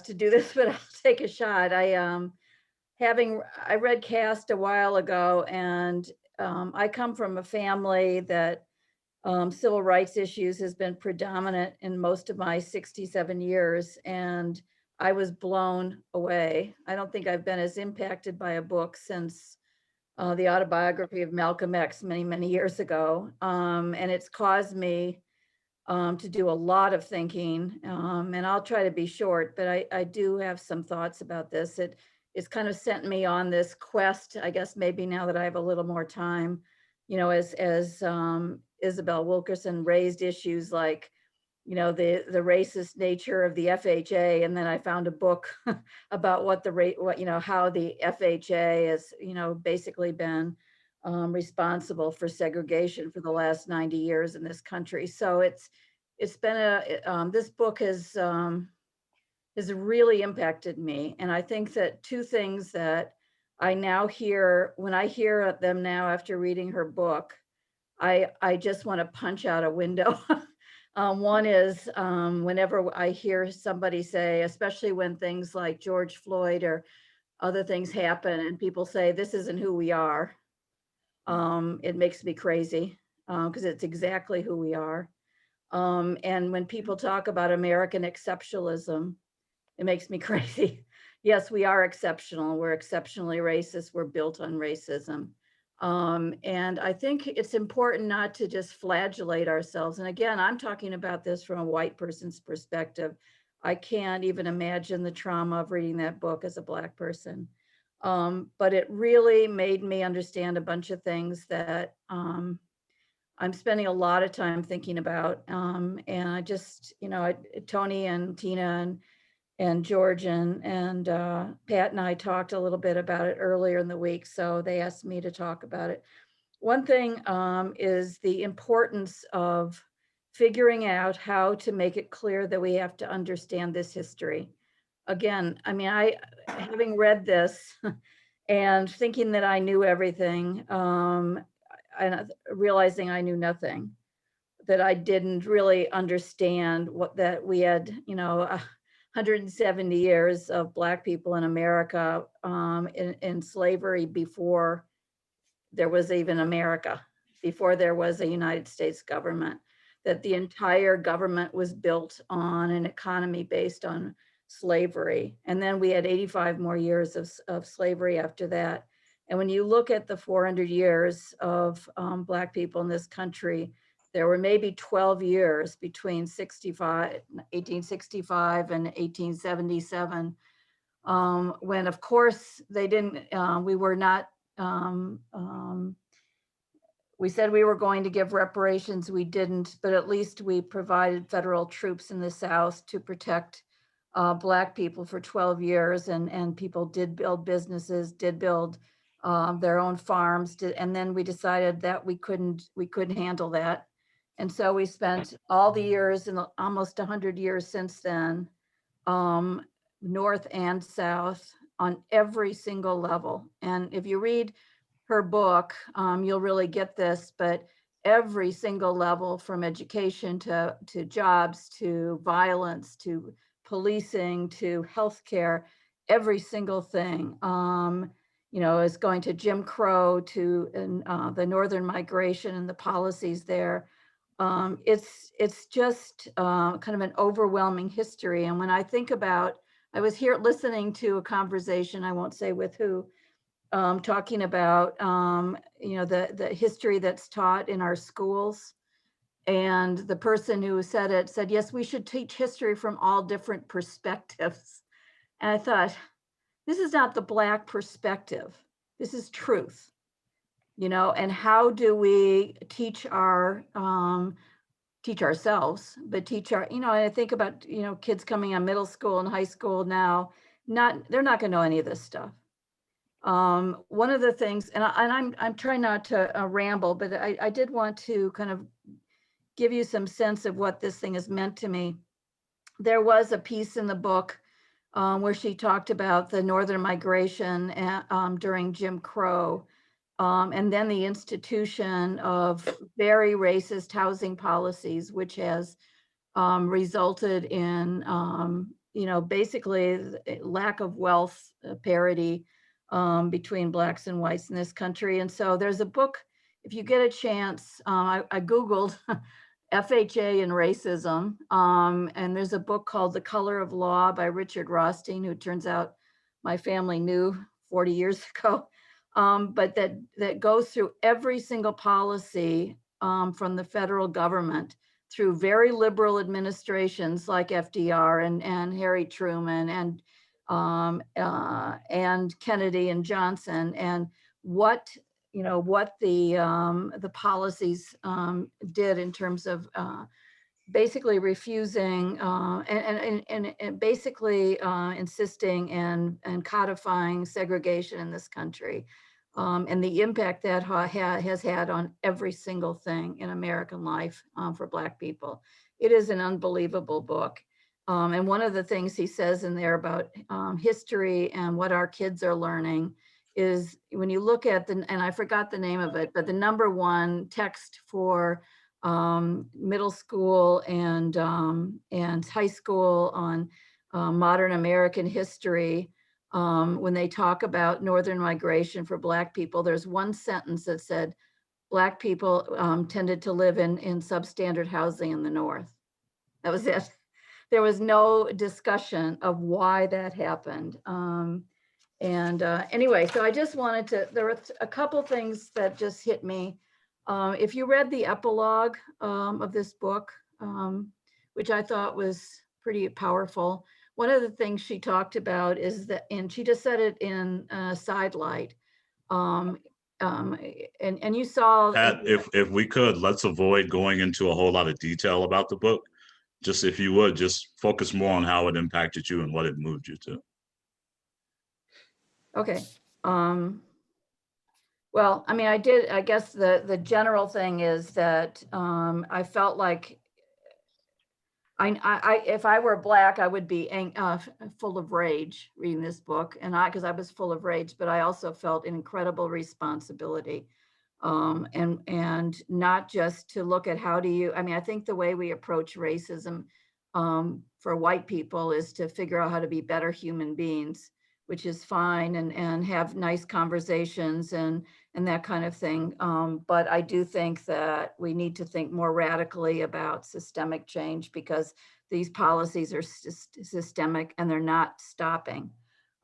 to do this, but I'll take a shot. I read Caste a while ago, and I come from a family that civil rights issues has been predominant in most of my 67 years, and I was blown away. I don't think I've been as impacted by a book since the autobiography of Malcolm X many, many years ago. And it's caused me to do a lot of thinking, and I'll try to be short, but I do have some thoughts about this. It's kind of sent me on this quest, I guess maybe now that I have a little more time, as Isabelle Wilkerson raised issues like, the racist nature of the FHA, and then I found a book about how the FHA has, basically been responsible for segregation for the last 90 years in this country. So it's been this book has really impacted me. And I think that two things that I now hear, when I hear them now after reading her book, I just want to punch out a window. One is whenever I hear somebody say, especially when things like George Floyd or other things happen and people say, this isn't who we are. It makes me crazy because it's exactly who we are. And when people talk about American exceptionalism, it makes me crazy. Yes, we are exceptional. We're exceptionally racist. We're built on racism. And I think it's important not to just flagellate ourselves. And again, I'm talking about this from a white person's perspective. I can't even imagine the trauma of reading that book as a Black person. But it really made me understand a bunch of things that I'm spending a lot of time thinking about. And I just, Tony and Tina and George and Pat and I talked a little bit about it earlier in the week, so they asked me to talk about it. One thing is the importance of figuring out how to make it clear that we have to understand this history. Again, I mean, having read this and thinking that I knew everything, and realizing I knew nothing, that I didn't really understand that we had, 170 years of Black people in America in slavery before there was even America, before there was a United States government, that the entire government was built on an economy based on slavery. And then we had 85 more years of slavery after that. And when you look at the 400 years of Black people in this country, there were maybe 12 years between 1865 and 1877, when of course they didn't, we were not, we said we were going to give reparations, we didn't, but at least we provided federal troops in the South to protect Black people for 12 years, and people did build businesses, did build their own farms, and then we decided that we couldn't handle that. And so we spent all the years, and almost 100 years since then, North and South, on every single level. And if you read her book, you'll really get this, but every single level, from education to jobs, to violence, to policing, to healthcare, every single thing, is going to Jim Crow, to the Northern migration and the policies there. It's just kind of an overwhelming history. And when I think about, I was here listening to a conversation, I won't say with who, talking about, the history that's taught in our schools. And the person who said it said, yes, we should teach history from all different perspectives. And I thought, this is not the Black perspective. This is truth. And how do we teach ourselves, but and I think about, kids coming on middle school and high school now, they're not going to know any of this stuff. One of the things, and I'm trying not to ramble, but I did want to kind of give you some sense of what this thing has meant to me. There was a piece in the book where she talked about the Northern migration during Jim Crow, and then the institution of very racist housing policies, which has resulted in basically lack of wealth parity between blacks and whites in this country. And so there's a book, if you get a chance, I Googled FHA and racism, and there's a book called The Color of Law by Richard Rostein, who turns out my family knew 40 years ago, but that goes through every single policy from the federal government through very liberal administrations like FDR and Harry Truman and Kennedy and Johnson, and what the policies did in terms of basically refusing and basically insisting and codifying segregation in this country, and the impact that has had on every single thing in American life for Black people. It is an unbelievable book. And one of the things he says in there about history and what our kids are learning is when you look at and I forgot the name of it, but the #1 text for middle school and high school on modern American history, when they talk about Northern migration for Black people, there's one sentence that said Black people tended to live in substandard housing in the North. That was it. There was no discussion of why that happened. Anyway, so I just wanted to, there were a couple things that just hit me. If you read the epilogue of this book, which I thought was pretty powerful, one of the things she talked about is that, and she just said it in sidelight, and you saw— Pat, if we could, let's avoid going into a whole lot of detail about the book. Just if you would, just focus more on how it impacted you and what it moved you to. Okay. Well, I mean, I guess the general thing is that I felt like if I were Black, I would be full of rage reading this book, and because I was full of rage, but I also felt an incredible responsibility, and not just to look at how do you. I mean, I think the way we approach racism for white people is to figure out how to be better human beings, which is fine, and have nice conversations and that kind of thing. But I do think that we need to think more radically about systemic change, because these policies are systemic and they're not stopping.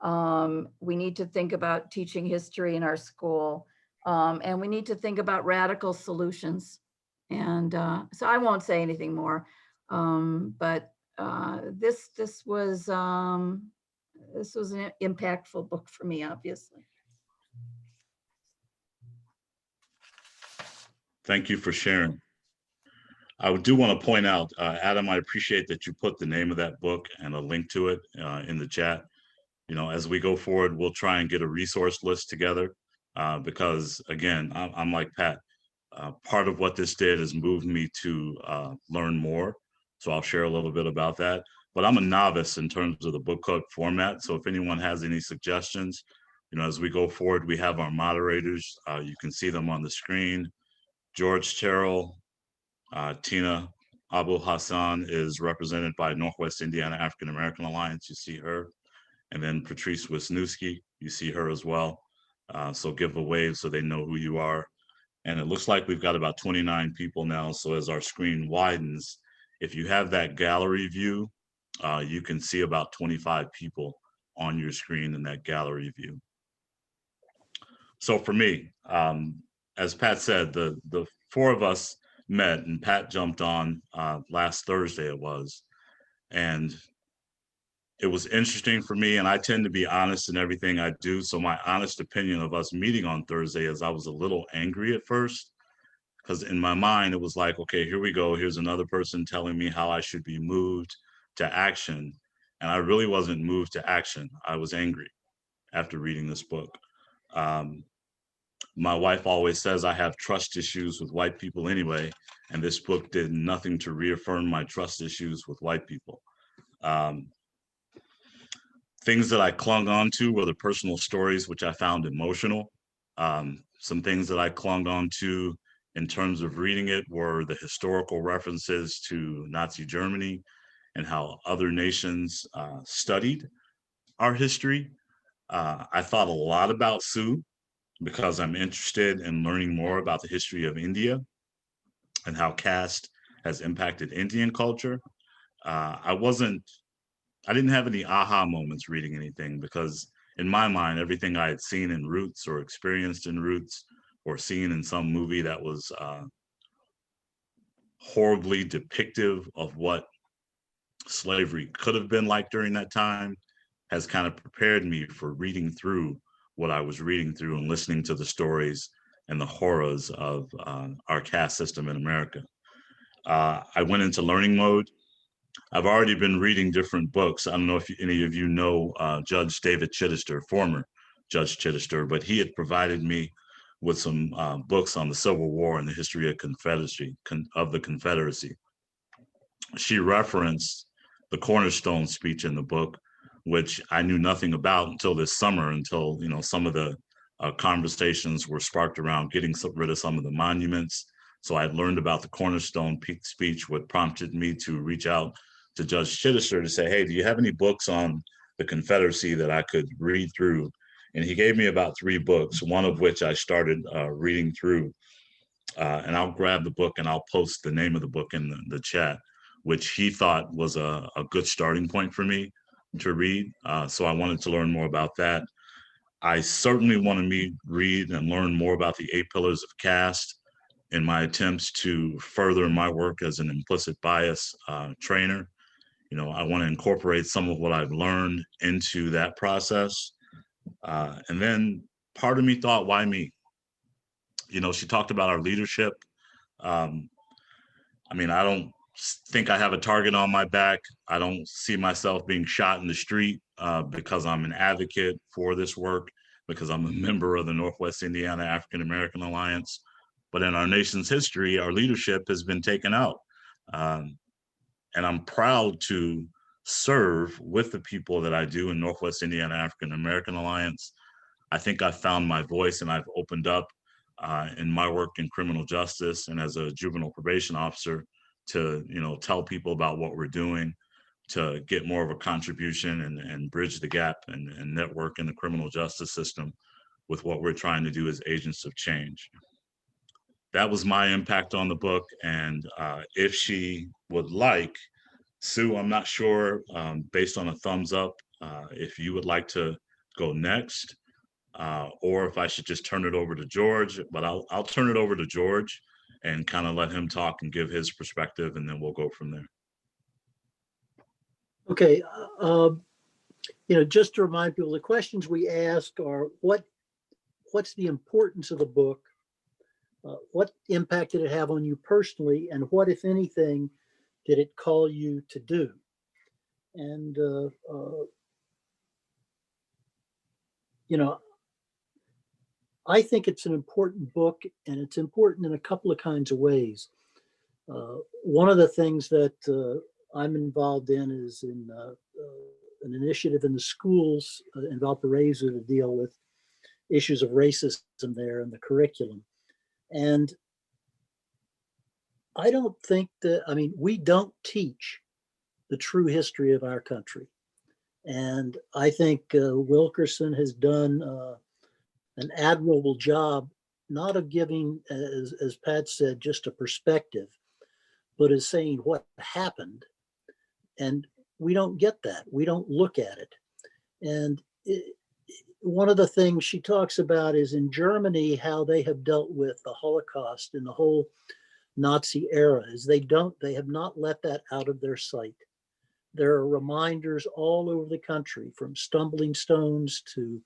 We need to think about teaching history in our school, and we need to think about radical solutions. And so I won't say anything more, but this was an impactful book for me, obviously. Thank you for sharing. I do want to point out, Adam, I appreciate that you put the name of that book and a link to it in the chat. As we go forward, we'll try and get a resource list together because, again, I'm like Pat. Part of what this did is move me to learn more. So I'll share a little bit about that. But I'm a novice in terms of the book club format. So if anyone has any suggestions, as we go forward, we have our moderators. You can see them on the screen. George Terrell, Tina Abu Hassan is represented by Northwest Indiana African American Alliance. You see her. And then Patrice Wisniewski, you see her as well. So give a wave so they know who you are. And it looks like we've got about 29 people now. So as our screen widens, if you have that gallery view, you can see about 25 people on your screen in that gallery view. So for me, as Pat said, the four of us met, and Pat jumped on last Thursday it was. And it was interesting for me, and I tend to be honest in everything I do. So my honest opinion of us meeting on Thursday is I was a little angry at first, because in my mind, it was like, okay, here we go. Here's another person telling me how I should be moved to action. And I really wasn't moved to action. I was angry after reading this book. My wife always says I have trust issues with white people anyway, and this book did nothing to reaffirm my trust issues with white people. Things that I clung on to were the personal stories, which I found emotional. Some things that I clung on to in terms of reading it were the historical references to Nazi Germany and how other nations studied our history. I thought a lot about Sue because I'm interested in learning more about the history of India and how caste has impacted Indian culture. I didn't have any aha moments reading anything because in my mind, everything I had seen in Roots or experienced in Roots or seen in some movie that was horribly depictive of what slavery could have been like during that time has kind of prepared me for reading through what I was reading through and listening to the stories and the horrors of our caste system in America. I went into learning mode. I've already been reading different books. I don't know if any of you know Judge David Chittister, former Judge Chittister, but he had provided me with some books on the Civil War and the history of the Confederacy. She referenced the Cornerstone speech in the book, which I knew nothing about until this summer, until some of the conversations were sparked around getting rid of some of the monuments. So I had learned about the Cornerstone speech, what prompted me to reach out to Judge Chittister to say, hey, do you have any books on the Confederacy that I could read through? And he gave me about 3 books, one of which I started reading through. And I'll grab the book and I'll post the name of the book in the chat, which he thought was a good starting point for me to read. So I wanted to learn more about that. I certainly want to read and learn more about the 8 pillars of caste in my attempts to further my work as an implicit bias trainer. I want to incorporate some of what I've learned into that process. And then part of me thought, why me? She talked about our leadership. I don't think I have a target on my back. I don't see myself being shot in the street because I'm an advocate for this work, because I'm a member of the Northwest Indiana African American Alliance. But in our nation's history, our leadership has been taken out. And I'm proud to serve with the people that I do in Northwest Indiana African American Alliance. I think I've found my voice and I've opened up in my work in criminal justice and as a juvenile probation officer to tell people about what we're doing, to get more of a contribution and bridge the gap and network in the criminal justice system with what we're trying to do as agents of change. That was my impact on the book. And if she would like, Sue, I'm not sure, based on a thumbs up, if you would like to go next, or if I should just turn it over to George, but I'll turn it over to George and kind of let him talk and give his perspective, and then we'll go from there. Okay. Just to remind people, the questions we ask are what's the importance of the book? What impact did it have on you personally? And what, if anything, did it call you to do? And, I think it's an important book, and it's important in a couple of kinds of ways. One of the things that I'm involved in is in an initiative in the schools in Valparaiso to deal with issues of racism there in the curriculum. And I don't think we don't teach the true history of our country. And I think Wilkerson has done an admirable job, not of giving, as Pat said, just a perspective, but as saying what happened. And we don't get that. We don't look at it. And one of the things she talks about is in Germany, how they have dealt with the Holocaust and the whole Nazi era is they have not let that out of their sight. There are reminders all over the country, from stumbling stones to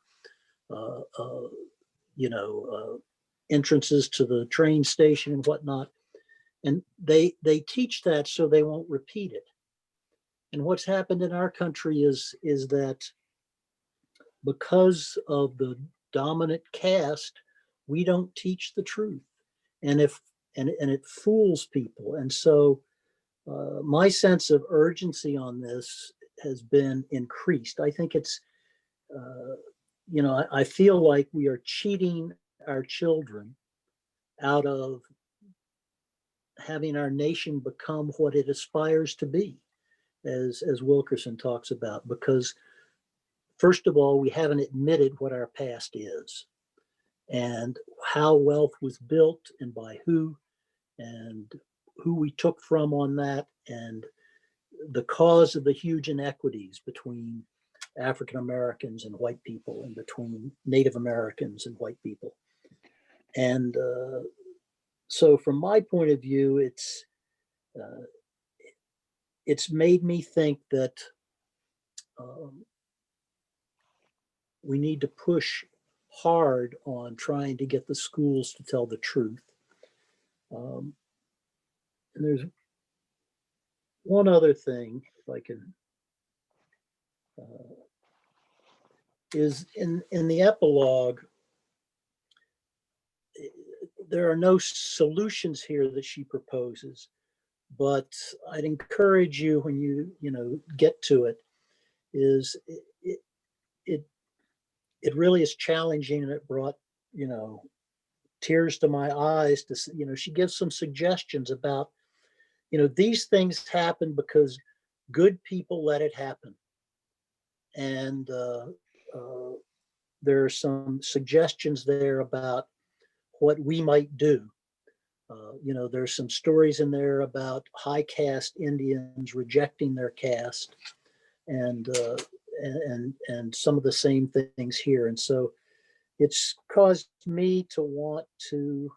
entrances to the train station and whatnot. And they teach that so they won't repeat it. And what's happened in our country is that because of the dominant caste, we don't teach the truth. And it fools people. And so my sense of urgency on this has been increased. I think it's, I feel like we are cheating our children out of having our nation become what it aspires to be. as Wilkerson talks about, because first of all, we haven't admitted what our past is and how wealth was built and by who, and who we took from on that, and the cause of the huge inequities between African Americans and white people, and between Native Americans and white people. And so from my point of view, it's made me think that we need to push hard on trying to get the schools to tell the truth. And there's one other thing, if I can, is in the epilogue, there are no solutions here that she proposes, but I'd encourage you, when you get to it, is it really is challenging, and it brought tears to my eyes to she gives some suggestions about these things happen because good people let it happen, and there are some suggestions there about what we might do. There's some stories in there about high caste Indians rejecting their caste, and some of the same things here. And so it's caused me to want to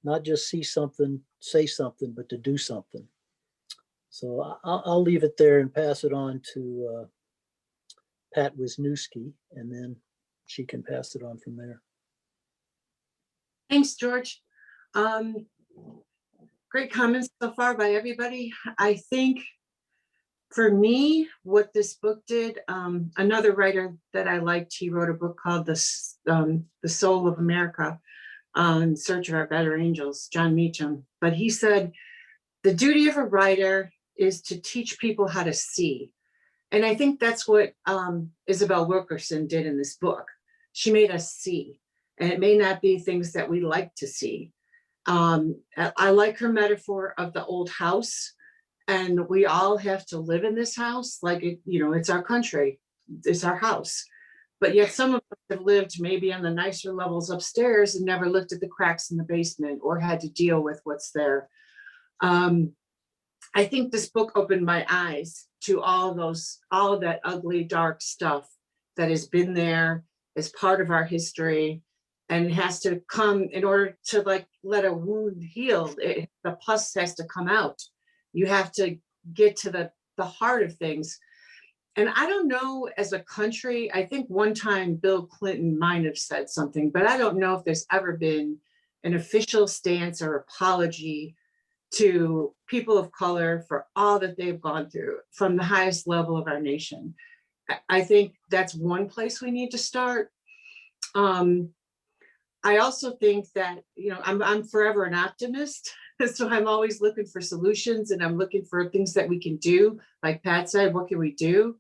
not just see something, say something, but to do something. So I'll leave it there and pass it on to Pat Wisniewski, and then she can pass it on from there. Thanks, George. Great comments so far by everybody. I think for me, what this book did, another writer that I liked, he wrote a book called The Soul of America, In Search of Our Better Angels, John Meacham. But he said, the duty of a writer is to teach people how to see. And I think that's what Isabelle Wilkerson did in this book. She made us see. And it may not be things that we like to see. I like her metaphor of the old house, and we all have to live in this house. Like, it's our country, it's our house. But yet some of us have lived maybe on the nicer levels upstairs and never looked at the cracks in the basement or had to deal with what's there. I think this book opened my eyes to all of that ugly, dark stuff that has been there as part of our history. And it has to come in order to let a wound heal. The pus has to come out. You have to get to the heart of things. And I don't know, as a country, I think one time Bill Clinton might have said something, but I don't know if there's ever been an official stance or apology to people of color for all that they've gone through from the highest level of our nation. I think that's one place we need to start. I also think that, I'm forever an optimist. So I'm always looking for solutions, and I'm looking for things that we can do. Like Pat said, what can we do?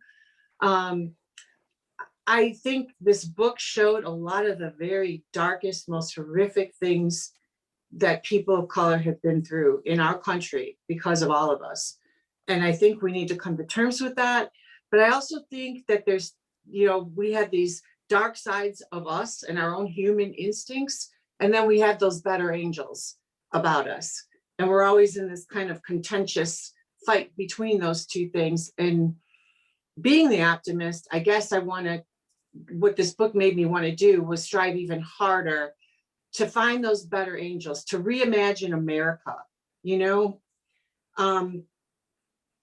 I think this book showed a lot of the very darkest, most horrific things that people of color have been through in our country because of all of us. And I think we need to come to terms with that. But I also think that there's, we have these dark sides of us and our own human instincts. And then we have those better angels about us. And we're always in this kind of contentious fight between those two things. And being the optimist, I guess what this book made me want to do was strive even harder to find those better angels, to reimagine America,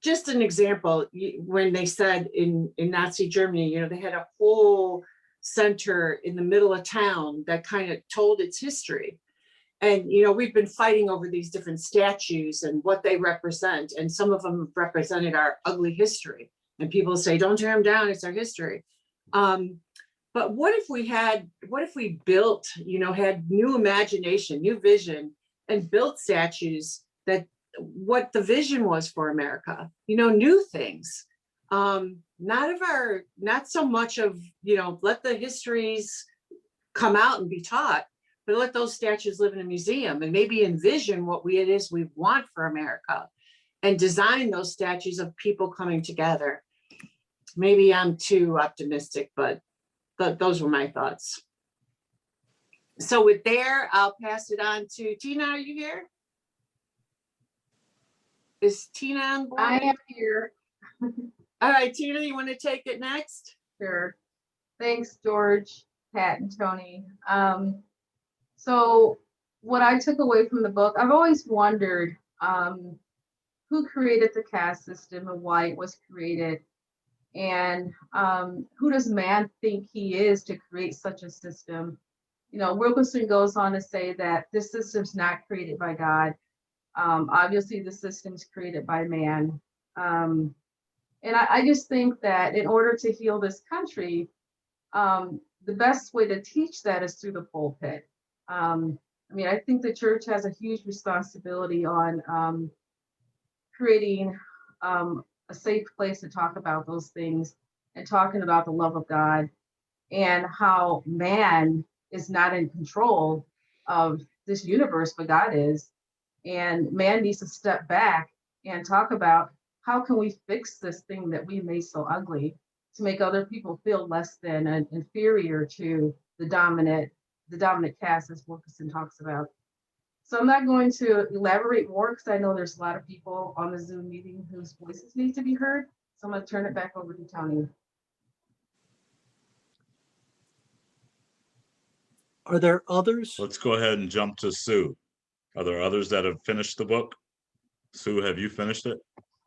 just an example, when they said in Nazi Germany, they had a whole center in the middle of town that kind of told its history. And, we've been fighting over these different statues and what they represent. And some of them represented our ugly history. And people say, don't tear them down, it's our history. But what if we built, had new imagination, new vision, and built statues that what the vision was for America, new things. Not so much of, let the histories come out and be taught, but let those statues live in a museum and maybe envision what it is we want for America and design those statues of people coming together. Maybe I'm too optimistic, but those were my thoughts. So with there, I'll pass it on to Tina. Are you here? Is Tina on board? I am here. All right, Tina, you want to take it next? Sure. Thanks, George, Pat, and Tony. So what I took away from the book, I've always wondered who created the caste system and why it was created. And who does man think he is to create such a system? You know, Wilkerson goes on to say that this system's not created by God. Obviously, the system's created by man. And I just think that in order to heal this country, the best way to teach that is through the pulpit. I mean, I think the church has a huge responsibility on creating a safe place to talk about those things and talking about the love of God and how man is not in control of this universe, but God is. And man needs to step back and talk about how can we fix this thing that we made so ugly to make other people feel less than and inferior to the dominant caste, as Wilkerson talks about. So I'm not going to elaborate more because I know there's a lot of people on the Zoom meeting whose voices need to be heard. So I'm going to turn it back over to Tony. Are there others? Let's go ahead and jump to Sue. Are there others that have finished the book? Sue, have you finished it?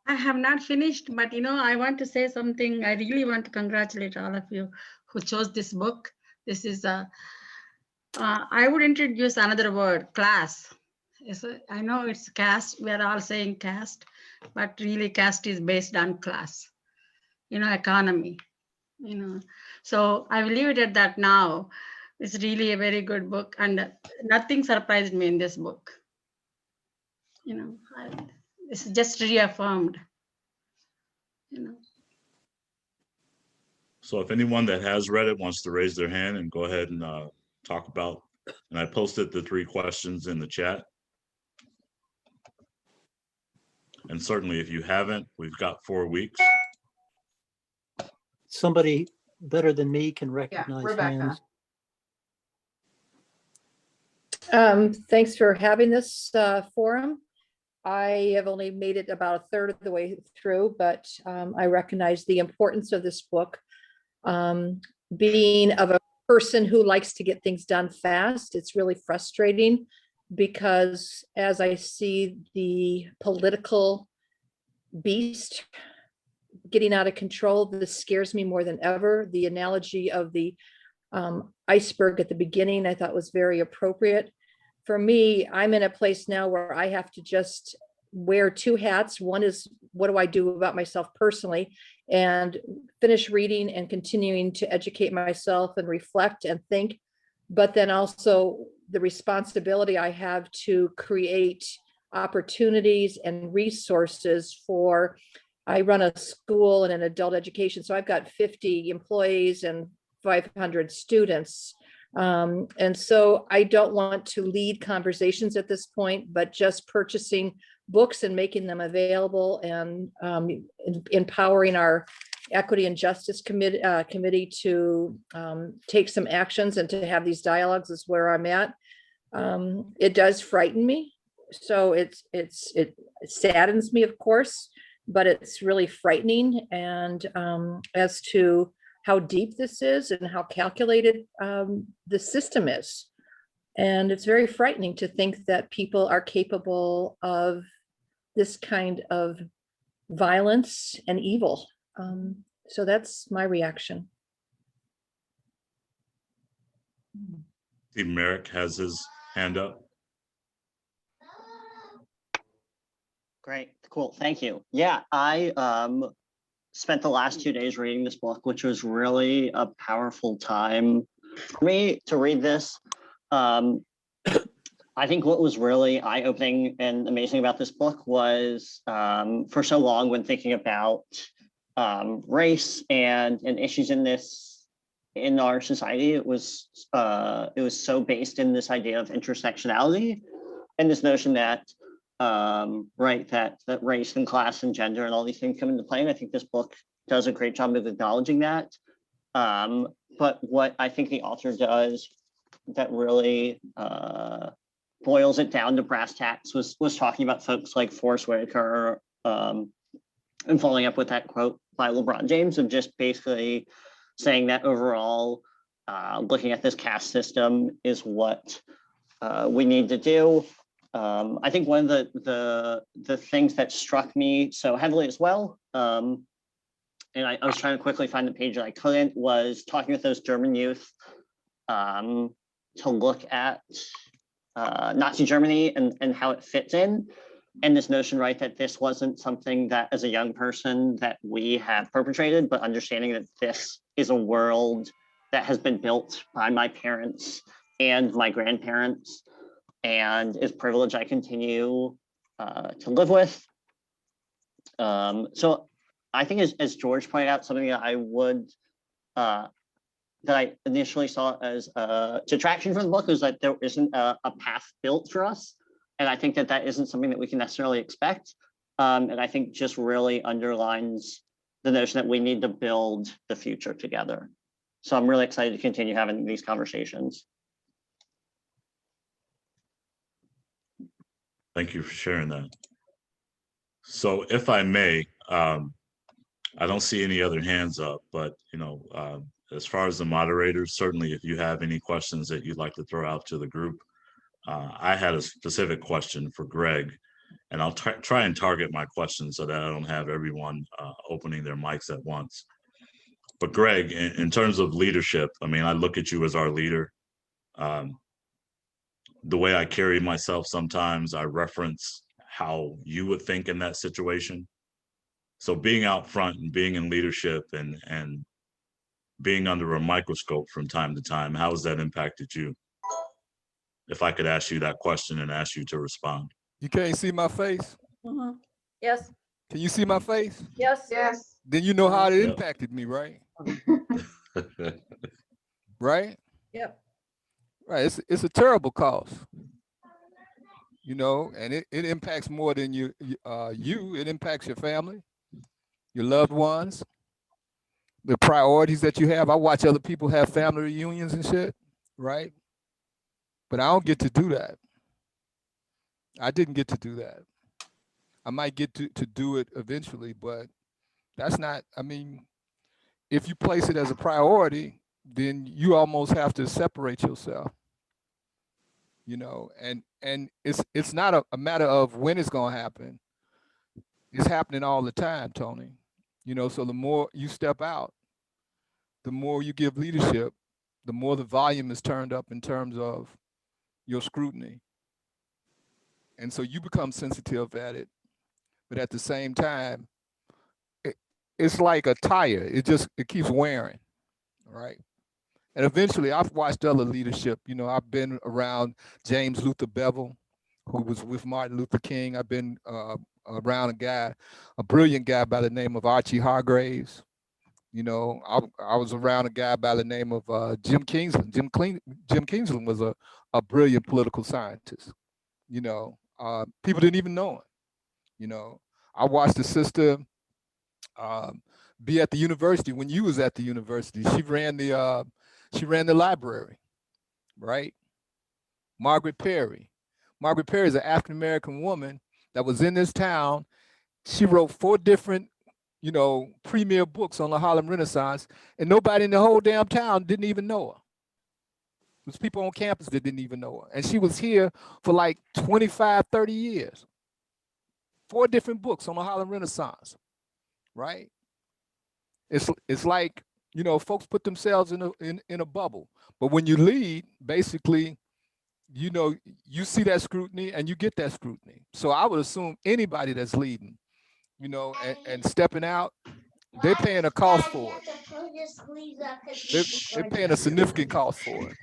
I have not finished, but I want to say something. I really want to congratulate all of you who chose this book. This is I would introduce another word, class. I know it's caste. We are all saying caste, but really caste is based on class, economy, So I will leave it at that now. It's really a very good book, and nothing surprised me in this book. It's just reaffirmed. So if anyone that has read it wants to raise their hand and go ahead and talk about, and I posted the 3 questions in the chat. And certainly if you haven't, we've got 4 weeks. Somebody better than me can recognize Rebecca. hands. Thanks for having this forum. I have only made it about a third of the way through, but I recognize the importance of this book. Being of a person who likes to get things done fast, it's really frustrating because as I see the political beast getting out of control, this scares me more than ever. The analogy of the iceberg at the beginning, I thought was very appropriate. For me, I'm in a place now where I have to just wear 2 hats. One is, what do I do about myself personally, and finish reading and continuing to educate myself and reflect and think. But then also the responsibility I have to create opportunities and resources for, I run a school and an adult education. So I've got 50 employees and 500 students. And so I don't want to lead conversations at this point, but just purchasing books and making them available and empowering our Equity and Justice Committee to take some actions and to have these dialogues is where I'm at. It does frighten me. So it saddens me, of course, but it's really frightening. And as to how deep this is and how calculated the system is. And it's very frightening to think that people are capable of this kind of violence and evil. So that's my reaction. Steve Merrick has his hand up. Great, cool, thank you. Yeah, I spent the last 2 days reading this book, which was really a powerful time for me to read this. I think what was really eye-opening and amazing about this book was for so long when thinking about race and issues in this in our society, it was so based in this idea of intersectionality and this notion that right, that race and class and gender and all these things come into play. And I think this book does a great job of acknowledging that. But what I think the author does that really boils it down to brass tacks was talking about folks like Forrest Whitaker, and following up with that quote by LeBron James of just basically saying that overall, looking at this caste system is what we need to do. I think one of the things that struck me so heavily as well, and I was trying to quickly find the page that I couldn't, was talking with those German youth to look at Nazi Germany and how it fits in. And this notion, right, that this wasn't something that as a young person that we have perpetrated, but understanding that this is a world that has been built by my parents and my grandparents and is privilege I continue to live with. So I think as George pointed out, something that I would, that I initially saw as a detraction from the book was that there isn't a path built for us. And I think that that isn't something that we can necessarily expect. And I think just really underlines the notion that we need to build the future together. So I'm really excited to continue having these conversations. Thank you for sharing that. So if I may, I don't see any other hands up, but as far as the moderators, certainly if you have any questions that you'd like to throw out to the group, I had a specific question for Greg, and I'll try and target my questions so that I don't have everyone opening their mics at once. But Greg, in terms of leadership, I mean, I look at you as our leader. The way I carry myself sometimes, I reference how you would think in that situation. So being out front and being in leadership and being under a microscope from time to time, how has that impacted you? If I could ask you that question and ask you to respond. You can't see my face? Mhm. Yes, Can you see my face? yes. Yes. Then you know how it Yep. impacted me, right? Right? Yep. Right. It's a terrible cause. And it impacts more than you. It impacts your family, your loved ones, the priorities that you have. I watch other people have family reunions and shit, right? But I don't get to do that. I didn't get to do that. I might get to do it eventually, but that's not, I mean, if you place it as a priority, then you almost have to separate yourself. And it's not a matter of when it's gonna happen. It's happening all the time, Tony. So the more you step out, the more you give leadership, the more the volume is turned up in terms of your scrutiny. And so you become sensitive at it, but at the same time, it's like a tire. It keeps wearing, right? And eventually I've watched other leadership. I've been around James Luther Bevel, who was with Martin Luther King. I've been around a brilliant guy by the name of Archie Hargraves. I was around a guy by the name of Jim Kingsland. Jim Kingsland was a brilliant political scientist. People didn't even know him. I watched the sister be at the university when you was at the university. She ran the library, right? Margaret Perry. Margaret Perry is an African-American woman that was in this town. She wrote 4 different, premier books on the Harlem Renaissance, and nobody in the whole damn town didn't even know her. There's people on campus that didn't even know her. And she was here for like 25, 30 years. 4 different books on the Harlem Renaissance, right? It's like, folks put themselves in a bubble. But when you lead, basically, you see that scrutiny and you get that scrutiny. So I would assume anybody that's leading, and stepping out, they're paying a cost for it. They're paying a significant cost for it.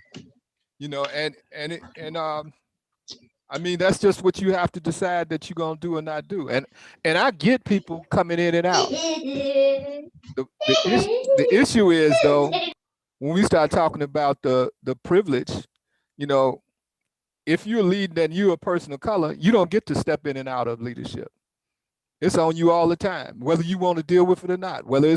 I mean, that's just what you have to decide that you're gonna do or not do. And I get people coming in and out. The issue is, though, when we start talking about the privilege, you know, if you're leading and you're a person of color, you don't get to step in and out of leadership. It's on you all the time, whether you want to deal with it or not, whether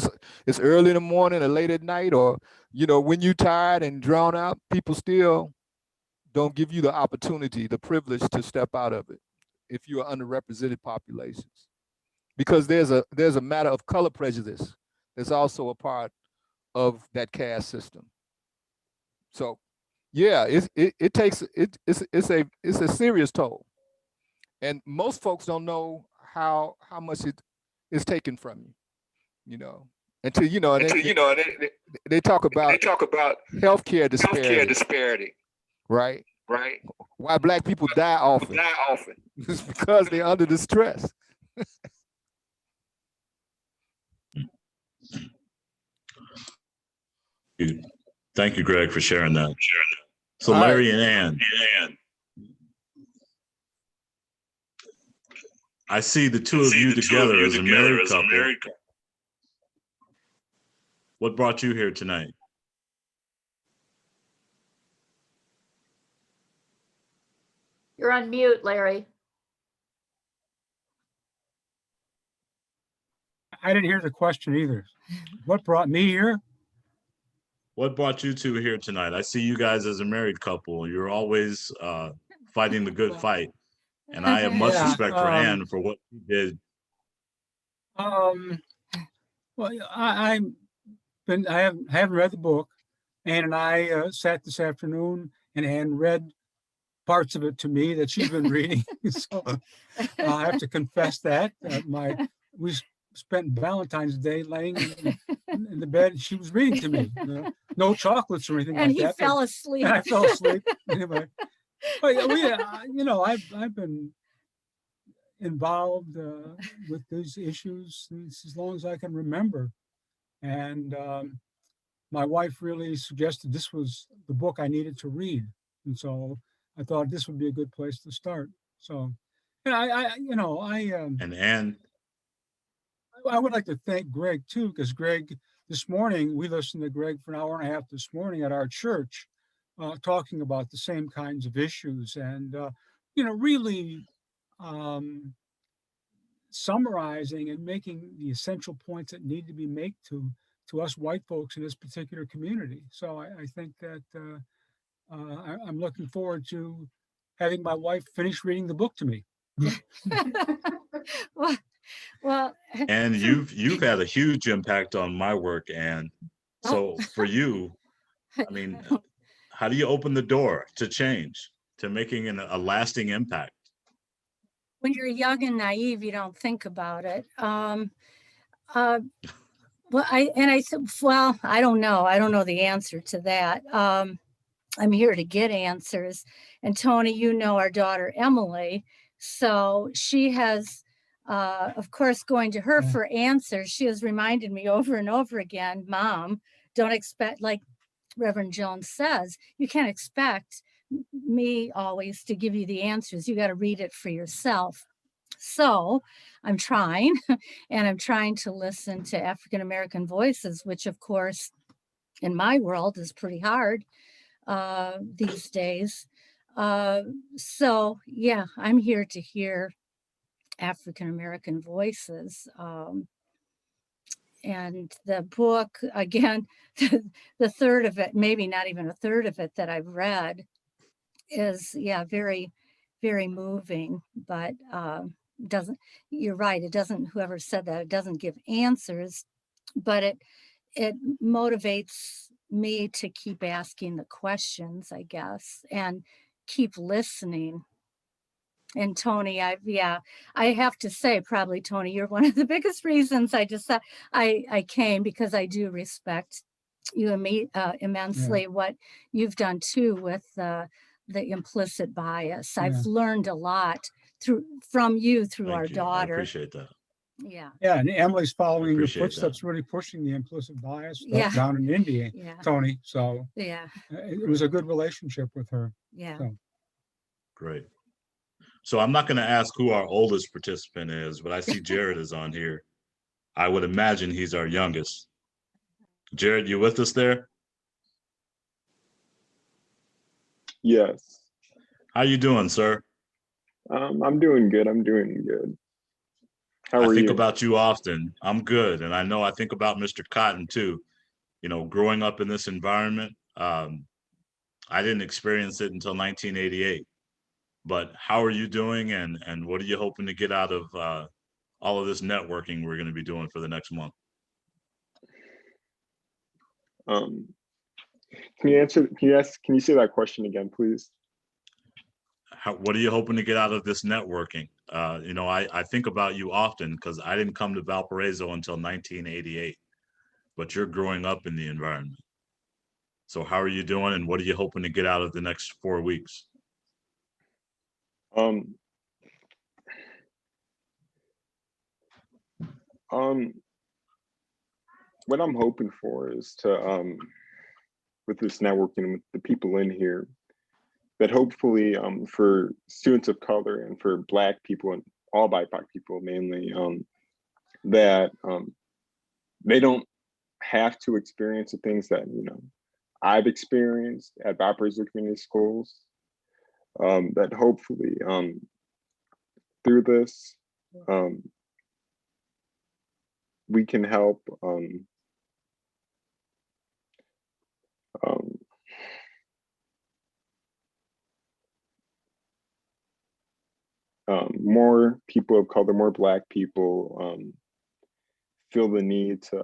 it's early in the morning or late at night, or, you know, when you're tired and drawn out, people still don't give you the opportunity, the privilege to step out of it if you're underrepresented populations. Because there's a matter of color prejudice that's also a part of that caste system. So yeah, it takes it's a serious toll. And most folks don't know how much it is taken from you, you know, until, you know, they talk about healthcare disparity, right? Why Black people die often. It's because they're under the stress. Thank you, Greg, for sharing that. So Larry and Ann, I see the two of you together as a married couple. What brought you here tonight? You're on mute, Larry. I didn't hear the question either. What brought me here? What brought you two here tonight? I see you guys as a married couple. You're always fighting the good fight. And I have much respect for Ann for what she did. Well, I haven't read the book. Ann and I sat this afternoon and Ann read parts of it to me that she's been reading. So I have to confess that we spent Valentine's Day laying in the bed. She was reading to me. No chocolates or anything like that. And he fell asleep. I fell asleep. Anyway, but you know, I've been involved with these issues since as long as I can remember. And my wife really suggested this was the book I needed to read. And so I thought this would be a good place to start. So, and And Ann, I would like to thank Greg too, because Greg, this morning, we listened to Greg for an hour and a half this morning at our church, talking about the same kinds of issues and, you know, really summarizing and making the essential points that need to be made to us white folks in this particular community. So I think that I'm looking forward to having my wife finish reading the book to me. Well, and you've had a huge impact on my work. And so for you, I mean, how do you open the door to change, to making a lasting impact? When you're young and naive, you don't think about it. Well, I said, well, I don't know. I don't know the answer to that. I'm here to get answers. And Tony, you know our daughter, Emily. So she has, of course, going to her for answers. She has reminded me over and over again, Mom, don't expect, like Reverend Jones says, you can't expect me always to give you the answers. You got to read it for yourself. So I'm trying, and I'm trying to listen to African-American voices, which of course, in my world is pretty hard these days. So yeah, I'm here to hear African-American voices. And the book, again, the third of it, maybe not even a third of it that I've read is, yeah, very, very moving, but doesn't, you're right, it doesn't, whoever said that, it doesn't give answers, but it motivates me to keep asking the questions, I guess, and keep listening. And Tony, I have to say, probably Tony, you're one of the biggest reasons I came, because I do respect you immensely, what you've done too with the implicit bias. I've learned a lot from you through Thank our you. daughter. I appreciate that. Yeah. Yeah, and Emily's following your footsteps, that. really pushing the implicit bias Yeah. down in India, Tony. So yeah, it was a good relationship with her. Yeah. So. Great. So I'm not going to ask who our oldest participant is, but I see Jared is on here. I would imagine he's our youngest. Jared, you with us there? Yes. How you doing, sir? I'm doing good. I'm doing good. How I are think you? about you often. I'm good. And I know I think about Mr. Cotton too. You know, growing up in this environment, I didn't experience it until 1988. But how are you doing, and what are you hoping to get out of all of this networking we're going to be doing for the next month? Can you answer? Can you say that question again, please? What are you hoping to get out of this networking? You know, I think about you often because I didn't come to Valparaiso until 1988, but you're growing up in the environment. So how are you doing, and what are you hoping to get out of the next 4 weeks? Um, what I'm hoping for is to, with this networking with the people in here, that hopefully for students of color and for Black people and all BIPOC people mainly, that they don't have to experience the things that, you know, I've experienced at Valparaiso Community Schools, that hopefully through this, we can help more people of color, more Black people feel the need to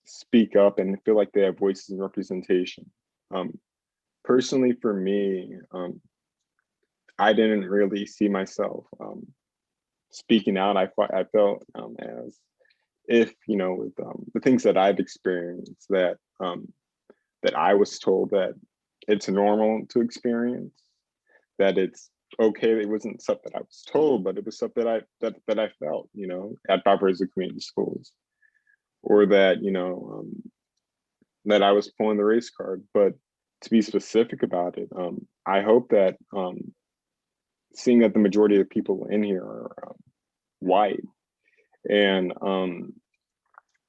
speak up and feel like they have voices and representation. Personally, for me, I didn't really see myself speaking out. I felt as if, you know, with the things that I've experienced, that that I was told that it's normal to experience, that it's okay. It wasn't stuff that I was told, but it was stuff that I felt, you know, at Valparaiso Community Schools, or that, you know, that I was pulling the race card. But to be specific about it, I hope that seeing that the majority of people in here are white and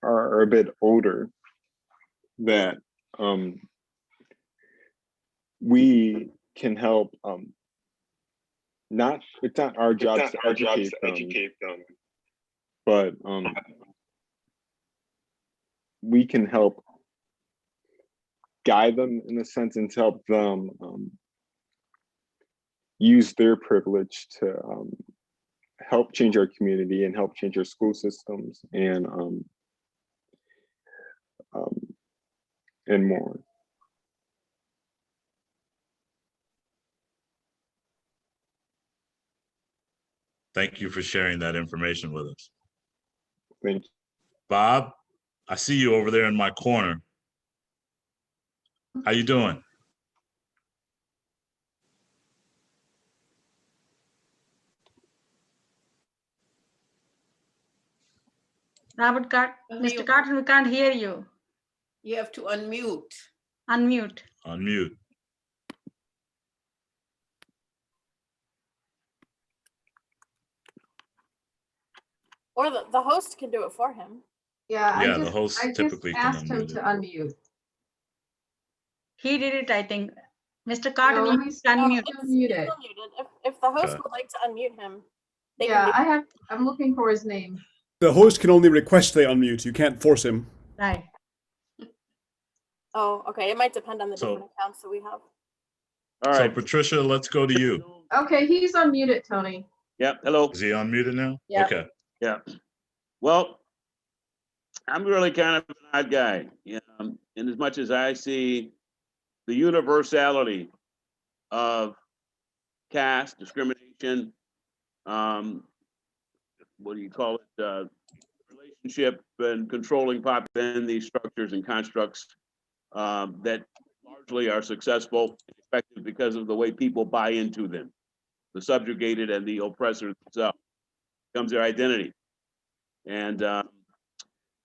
are a bit older, that we can help. It's not our job to educate them, but we can help guide them in a sense and to help them use their privilege to help change our community and help change our school systems and more. Thank you for sharing that information with us. Thank you. Bob, I see you over there in my corner. How you doing? Mr. Cotton, we can't hear you. You have to unmute. Unmute. Unmute. Or the host can do it for him. Yeah, Yeah, the host I just typically can asked him unmute to it. unmute. He did it, I think. Mr. Cotton, No, you he's can unmute. unmuted. If the host Okay. would like to unmute him, they Yeah, can do I'm looking for his name. The host can only request they unmute. You can't force him. Right. Oh, okay. It might depend on the So- different accounts that we have. All So right. Patricia, let's go to you. Okay, he's unmuted, Tony. Yep. Hello. Is he unmuted now? Yep. Okay. Yeah. Well, I'm really kind of an odd guy, in as much as I see the universality of caste discrimination, what do you call it? Relationship and controlling pop in these structures and constructs that largely are successful and effective because of the way people buy into them. The subjugated and the oppressor themselves becomes their identity. And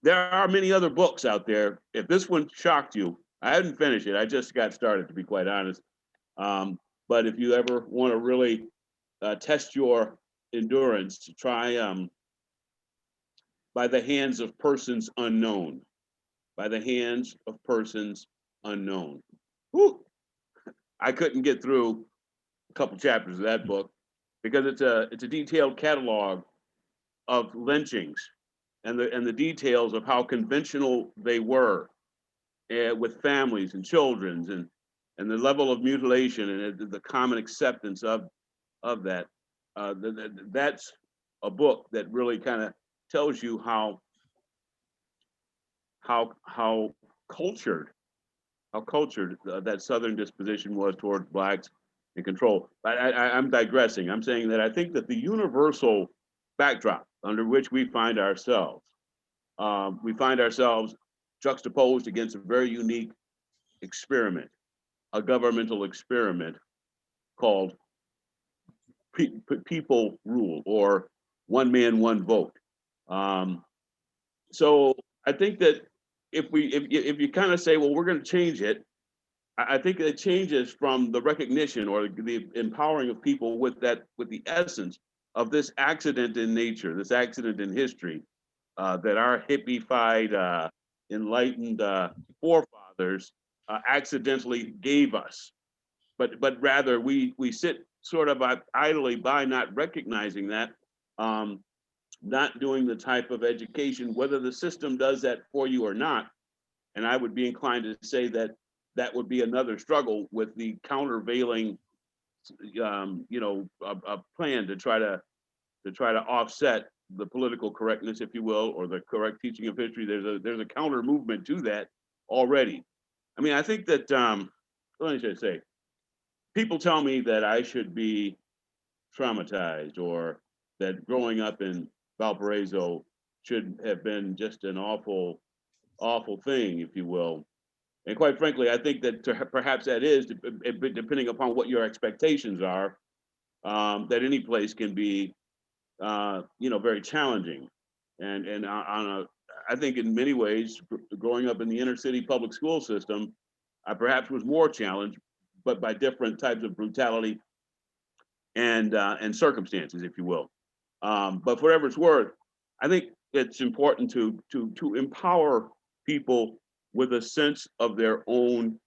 there are many other books out there. If this one shocked you, I haven't finished it. I just got started, to be quite honest. But if you ever want to really test your endurance, try By the Hands of Persons Unknown. By the Hands of Persons Unknown. Whew. I couldn't get through a couple chapters of that book because it's a detailed catalog of lynchings and the details of how conventional they were with families and children and the level of mutilation and the common acceptance of that. That's a book that really kind of tells you how cultured that Southern disposition was towards blacks and control. I'm digressing. I'm saying that I think that the universal backdrop under which we find ourselves juxtaposed against a very unique experiment, a governmental experiment called people rule, or one man, one vote. So I think that if you kind of say, well, we're going to change it, I think it changes from the recognition or the empowering of people with the essence of this accident in nature, this accident in history, that our hippified, enlightened forefathers accidentally gave us. But rather we sit sort of idly by, not recognizing that, not doing the type of education, whether the system does that for you or not. And I would be inclined to say that that would be another struggle with the countervailing, a plan to try to offset the political correctness, if you will, or the correct teaching of history. There's a counter movement to that already. I mean, I think that what should I say? People tell me that I should be traumatized, or that growing up in Valparaiso should have been just an awful thing, if you will. And quite frankly, I think that perhaps that is, depending upon what your expectations are, that any place can be, very challenging. And I think in many ways, growing up in the inner city public school system, I perhaps was more challenged, but by different types of brutality and circumstances, if you will. But for whatever it's worth, I think it's important to empower people with a sense of their own,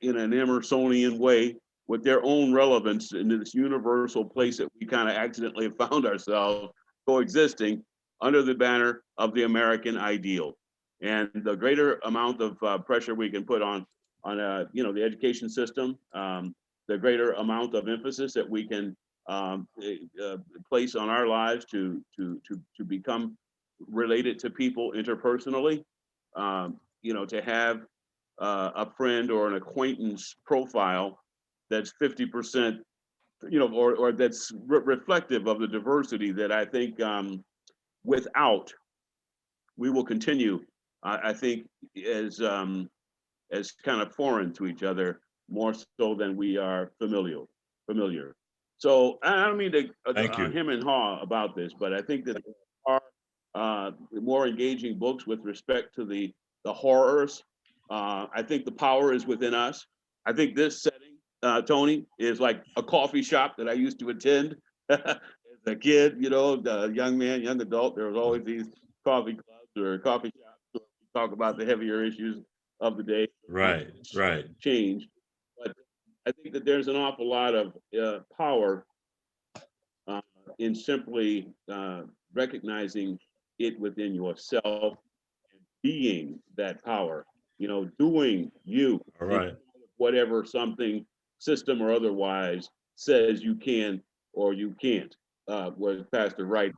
in an Emersonian way, with their own relevance in this universal place that we kind of accidentally have found ourselves coexisting under the banner of the American ideal. And the greater amount of pressure we can put on the education system, the greater amount of emphasis that we can place on our lives to become related to people interpersonally, to have a friend or an acquaintance profile that's 50%, or that's reflective of the diversity that I think without we will continue, I think, as kind of foreign to each other, more so than we are familiar. So I don't mean to hem and haw about this, but I think that there are more engaging books with respect to the horrors. I think the power is within us. I think this setting, Tony, is like a coffee shop that I used to attend as a kid, the young man, young adult. There was always these coffee clubs or coffee shops where we talk about the heavier issues of the day. Right. Change. But I think that there's an awful lot of power in simply recognizing it within yourself and being that power, doing you. All right. Whatever something, system or otherwise, says you can or you can't. Was Pastor right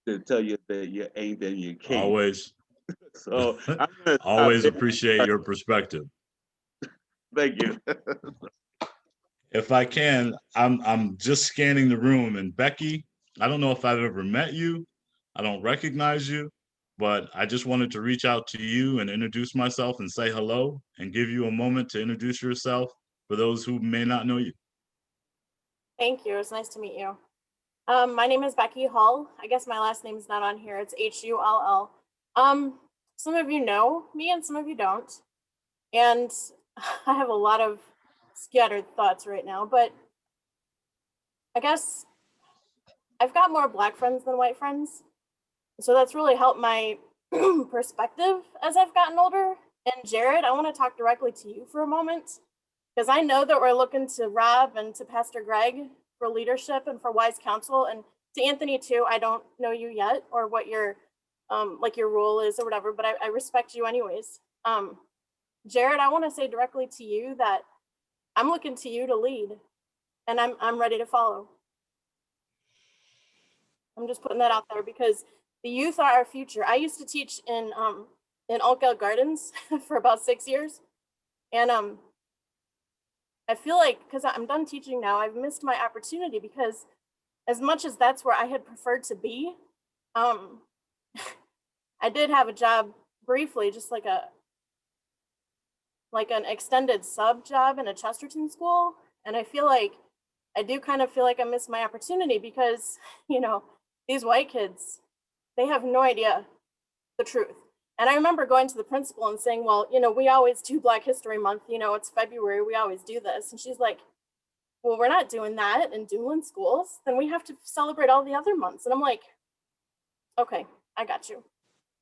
to tell you that you ain't and you can't? Always. So always appreciate your perspective. Thank you. If I can, I'm just scanning the room, and Becky, I don't know if I've ever met you. I don't recognize you, but I just wanted to reach out to you and introduce myself and say hello and give you a moment to introduce yourself for those who may not know you. Thank you. It's nice to meet you. My name is Becky Hull. I guess my last name is not on here. It's Hull. Some of you know me and some of you don't. And I have a lot of scattered thoughts right now, but I guess I've got more Black friends than white friends. So that's really helped my perspective as I've gotten older. And Jared, I want to talk directly to you for a moment. Because I know that we're looking to Rob and to Pastor Greg for leadership and for wise counsel, and to Anthony too. I don't know you yet or what your like your role is or whatever, but I respect you anyways. Jared, I want to say directly to you that I'm looking to you to lead, and I'm ready to follow. I'm just putting that out there because the youth are our future. I used to teach in Altgeld Gardens for about 6 years, and I feel like because I'm done teaching now, I've missed my opportunity because as much as that's where I had preferred to be, I did have a job briefly, just like an extended sub job in a Chesterton school. And I feel like I do kind of feel like I missed my opportunity because, you know, these white kids, they have no idea the truth. And I remember going to the principal and saying, well, you know, we always do Black History Month, you know, it's February, we always do this. And she's like, well, we're not doing that in Duneland schools. Then we have to celebrate all the other months. And I'm like, okay, I got you.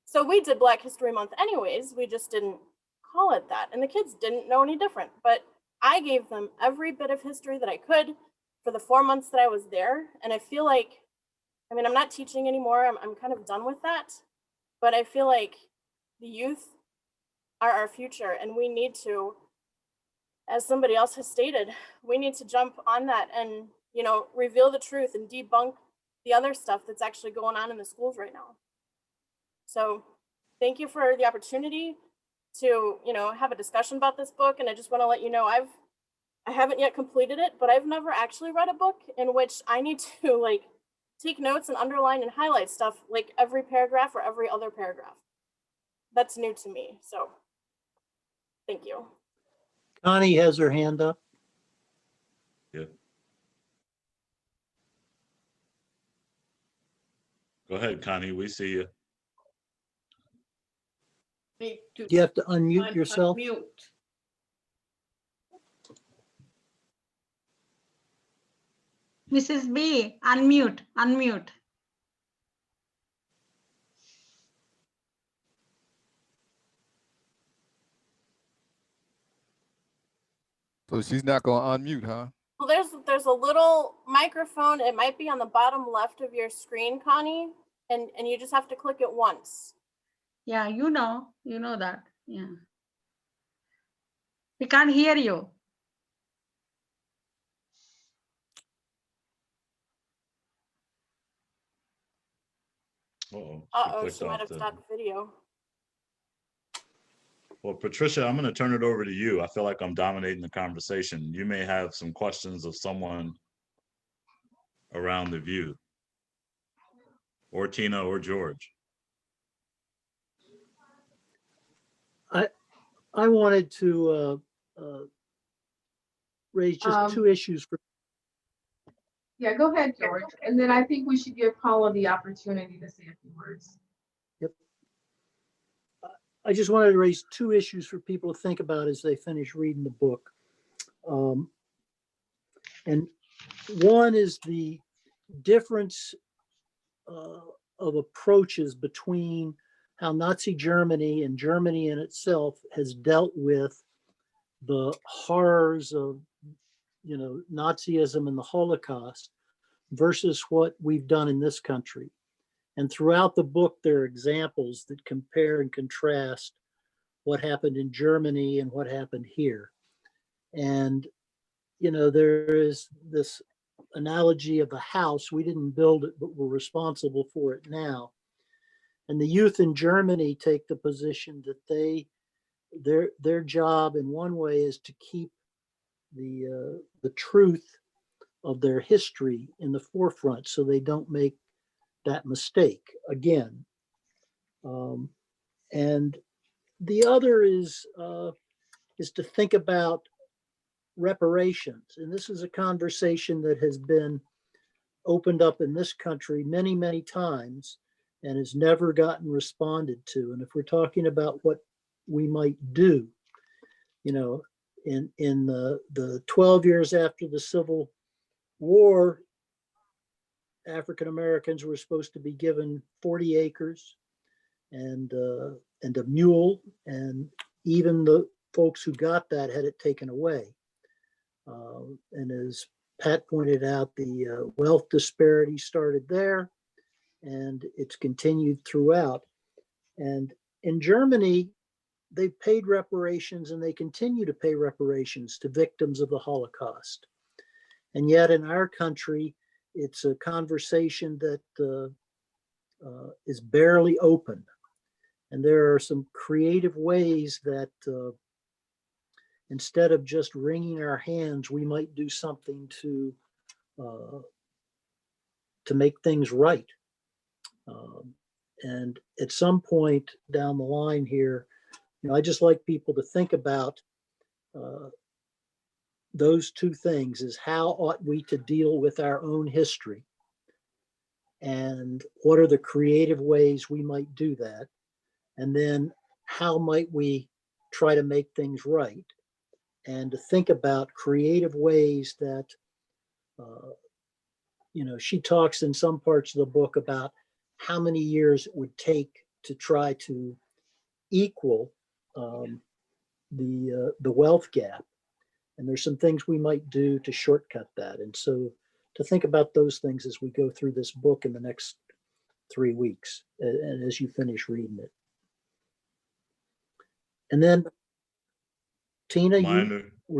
So we did Black History Month anyways, we just didn't call it that. And the kids didn't know any different, but I gave them every bit of history that I could for the 4 months that I was there. And I feel like, I mean, I'm not teaching anymore. I'm kind of done with that, but I feel like the youth are our future, and we need to, as somebody else has stated, we need to jump on that and, you know, reveal the truth and debunk the other stuff that's actually going on in the schools right now. So thank you for the opportunity to, you know, have a discussion about this book. And I just want to let you know, I haven't yet completed it, but I've never actually read a book in which I need to like take notes and underline and highlight stuff like every paragraph or every other paragraph. That's new to me. So thank you. Connie has her hand up. Yeah. Go ahead, Connie, we see you. You have to unmute yourself. Unmute. Mrs. B, unmute, unmute. So she's not gonna unmute, huh? Well, there's a little microphone. It might be on the bottom left of your screen, Connie, and you just have to click it once. Yeah, you know that. Yeah. We can't hear you. Uh-oh, She might have stopped the video. Well, Patricia, I'm going to turn it over to you. I feel like I'm dominating the conversation. You may have some questions of someone around the view, or Tina or George. I wanted to raise just two issues for. Yeah, go ahead, George. And then I think we should give Paula the opportunity to say a few words. Yep. I just wanted to raise two issues for people to think about as they finish reading the book. And one is the difference of approaches between how Nazi Germany and Germany in itself has dealt with the horrors of, you know, Nazism and the Holocaust versus what we've done in this country. And throughout the book, there are examples that compare and contrast what happened in Germany and what happened here. And, you know, there is this analogy of a house. We didn't build it, but we're responsible for it now. And the youth in Germany take the position that their job in one way is to keep the truth of their history in the forefront so they don't make that mistake again. And the other is to think about reparations. And this is a conversation that has been opened up in this country many, many times and has never gotten responded to. And if we're talking about what we might do, you know, in the 12 years after the Civil War, African Americans were supposed to be given 40 acres and a mule, and even the folks who got that had it taken away. And as Pat pointed out, the wealth disparity started there and it's continued throughout. And in Germany, they paid reparations and they continue to pay reparations to victims of the Holocaust. And yet in our country, it's a conversation that is barely open. And there are some creative ways that instead of just wringing our hands, we might do something to make things right. And at some point down the line here, I just like people to think about those two things: is how ought we to deal with our own history, and what are the creative ways we might do that, and then how might we try to make things right, and to think about creative ways that she talks in some parts of the book about how many years it would take to try to equal the wealth gap. And there's some things we might do to shortcut that. And so to think about those things as we go through this book in the next 3 weeks, and as you finish reading it. And then, Tina,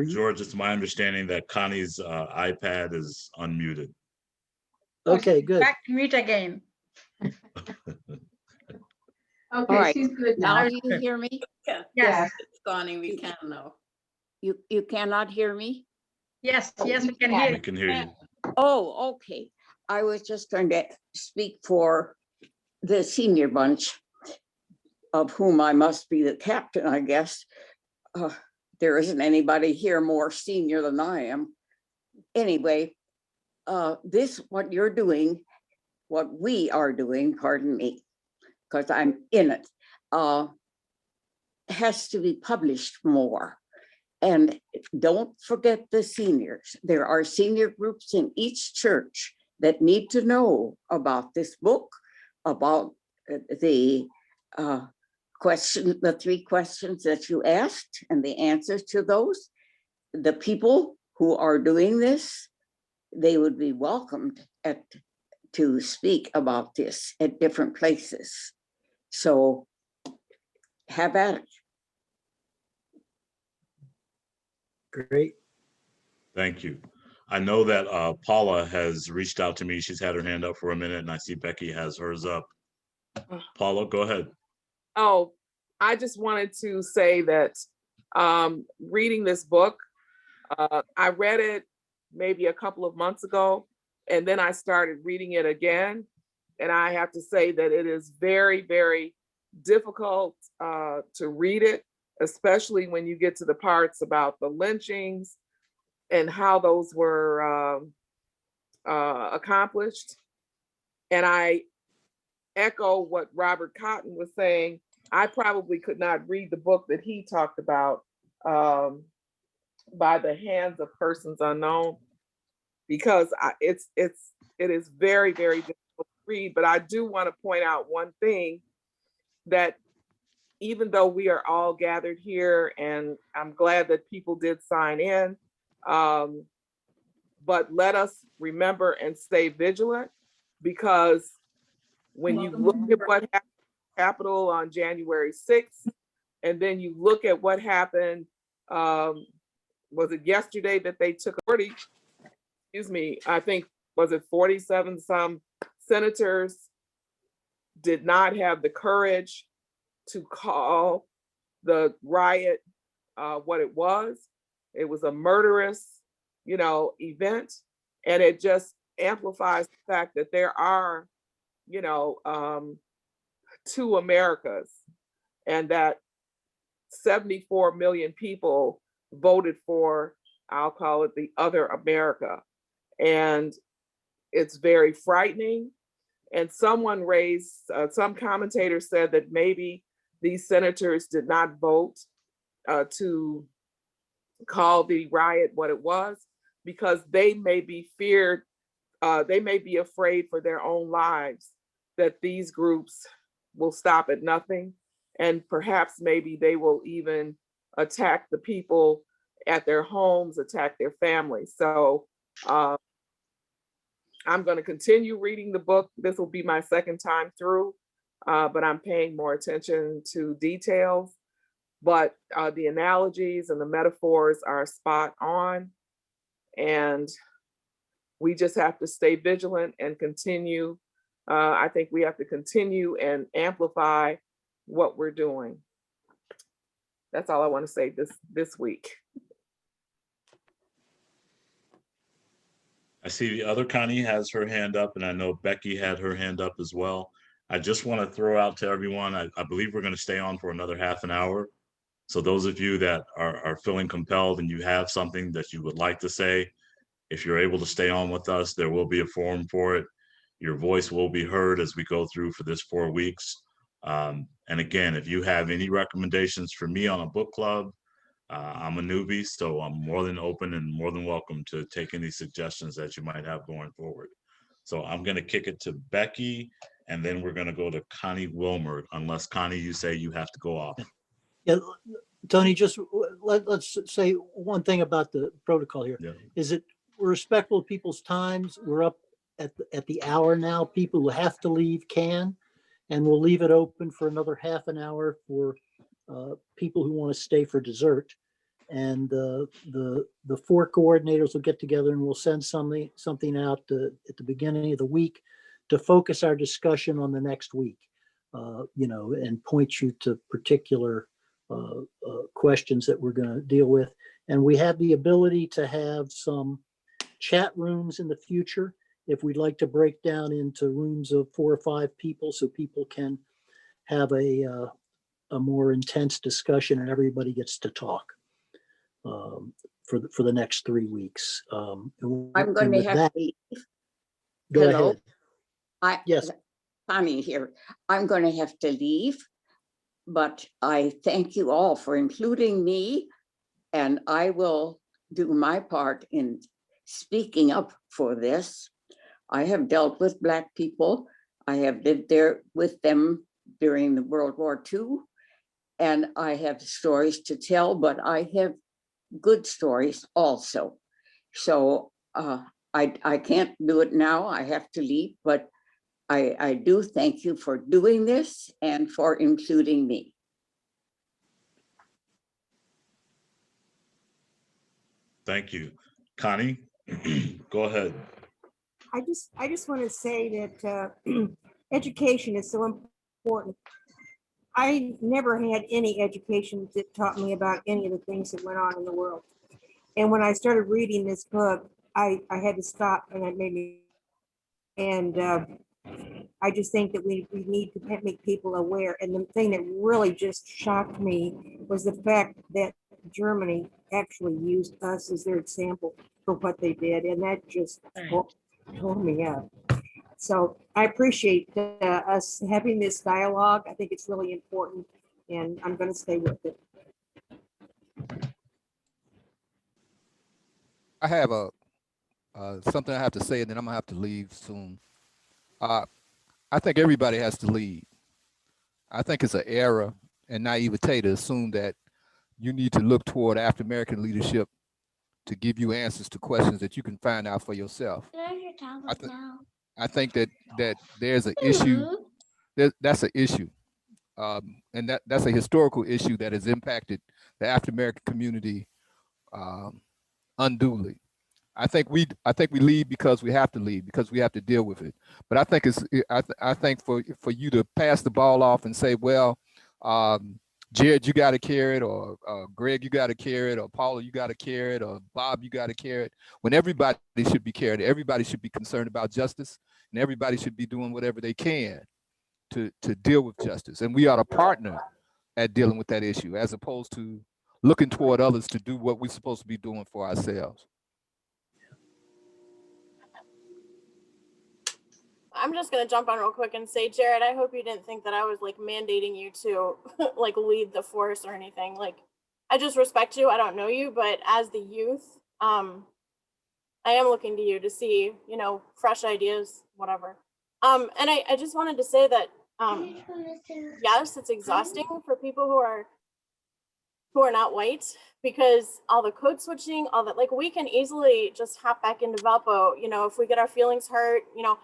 George, it's my understanding that Connie's iPad is unmuted. Okay, good. Back to mute again. Okay, right. she's good Now now. you hear me? Yeah. Yes. It's Connie, we can now. You cannot hear me? Yes, Oh, yes, we can yeah. hear We you. can hear you. Oh, okay. I was just going to speak for the senior bunch, of whom I must be the captain, I guess. There isn't anybody here more senior than I am. Anyway, what you're doing, what we are doing, pardon me, because I'm in it, has to be published more. And don't forget the seniors. There are senior groups in each church that need to know about this book, about the the 3 questions that you asked and the answers to those. The people who are doing this, they would be welcomed to speak about this at different places. So have at it. Great. Thank you. I know that Paula has reached out to me. She's had her hand up for a minute, and I see Becky has hers up. Paula, go ahead. Oh, I just wanted to say that reading this book, I read it maybe a couple of months ago, and then I started reading it again. And I have to say that it is very, very difficult to read it, especially when you get to the parts about the lynchings and how those were accomplished. And I echo what Robert Cotton was saying. I probably could not read the book that he talked about, By the Hands of Persons Unknown, because it is very, very difficult to read. But I do want to point out one thing, that even though we are all gathered here, and I'm glad that people did sign in, but let us remember and stay vigilant, because when you look at what happened in the Capitol on January 6th, and then you look at what happened, was it yesterday that they took 40, excuse me, I think, was it 47 some senators did not have the courage to call the riot what it was. It was a murderous, event. And it just amplifies the fact that there are, 2 Americas, and that 74 million people voted for, I'll call it, the other America. And it's very frightening. And someone raised, some commentator said that maybe these senators did not vote to call the riot what it was, because they may be feared, they may be afraid for their own lives, that these groups will stop at nothing. And perhaps maybe they will even attack the people at their homes, attack their families. So I'm going to continue reading the book. This will be my second time through, but I'm paying more attention to details. But the analogies and the metaphors are spot on. And we just have to stay vigilant and continue. I think we have to continue and amplify what we're doing. That's all I want to say this week. I see the other Connie has her hand up, and I know Becky had her hand up as well. I just want to throw out to everyone, I believe we're going to stay on for another half an hour. So those of you that are feeling compelled and you have something that you would like to say, if you're able to stay on with us, there will be a forum for it. Your voice will be heard as we go through for this 4 weeks. And again, if you have any recommendations for me on a book club, I'm a newbie, so I'm more than open and more than welcome to take any suggestions that you might have going forward. So I'm going to kick it to Becky, and then we're going to go to Connie Wilmer, unless Connie, you say you have to go off. Yeah, Tony, just let's say one thing about the protocol here. Yeah. Is it we're respectful of people's times. We're up at the hour now. People who have to leave can, and we'll leave it open for another half an hour for people who want to stay for dessert. And the 4 coordinators will get together and we'll send something out at the beginning of the week to focus our discussion on the next week, and point you to particular questions that we're going to deal with. And we have the ability to have some chat rooms in the future if we'd like to break down into rooms of 4 or 5 people so people can have a more intense discussion and everybody gets to talk for the next 3 weeks. I'm going to have to leave. Go Hello? ahead. Yes. Connie here. I'm going to have to leave, but I thank you all for including me, and I will do my part in speaking up for this. I have dealt with Black people. I have lived there with them during the World War II, and I have stories to tell, but I have good stories also. So I can't do it now. I have to leave, but I do thank you for doing this and for including me. Thank you. Connie, go ahead. I just want to say that education is so important. I never had any education that taught me about any of the things that went on in the world. And when I started reading this book, I had to stop, and it made me, and I just think that we need to make people aware. And the thing that really just shocked me was the fact that Germany actually used us as their example for what they did. And that just tore me up. So I appreciate us having this dialogue. I think it's really important, and I'm going to stay with it. I have something I have to say, and then I'm gonna have to leave soon. I think everybody has to lead. I think it's an error and naivete to assume that you need to look toward African-American leadership to give you answers to questions that you can find out for yourself. I think that there's an issue. That's an issue, and that's a historical issue that has impacted the African-American community unduly. I think we lead because we have to lead, because we have to deal with it. But I think I think for you to pass the ball off and say, well, Jared, you got to carry it, or Greg, you got to carry it, or Paula, you got to carry it, or Bob, you got to carry it. When everybody should be carried, everybody should be concerned about justice, and everybody should be doing whatever they can to deal with justice. And we ought to partner at dealing with that issue, as opposed to looking toward others to do what we're supposed to be doing for ourselves. I'm just gonna jump on real quick and say, Jared, I hope you didn't think that I was like mandating you to like lead the force or anything. Like, I just respect you. I don't know you, but as the youth, I am looking to you to see, fresh ideas, whatever. And I just wanted to say that, yes, it's exhausting for people who are not white, because all the code switching, all that, like, we can easily just hop back into Valpo, you know, if we get our feelings hurt, you know.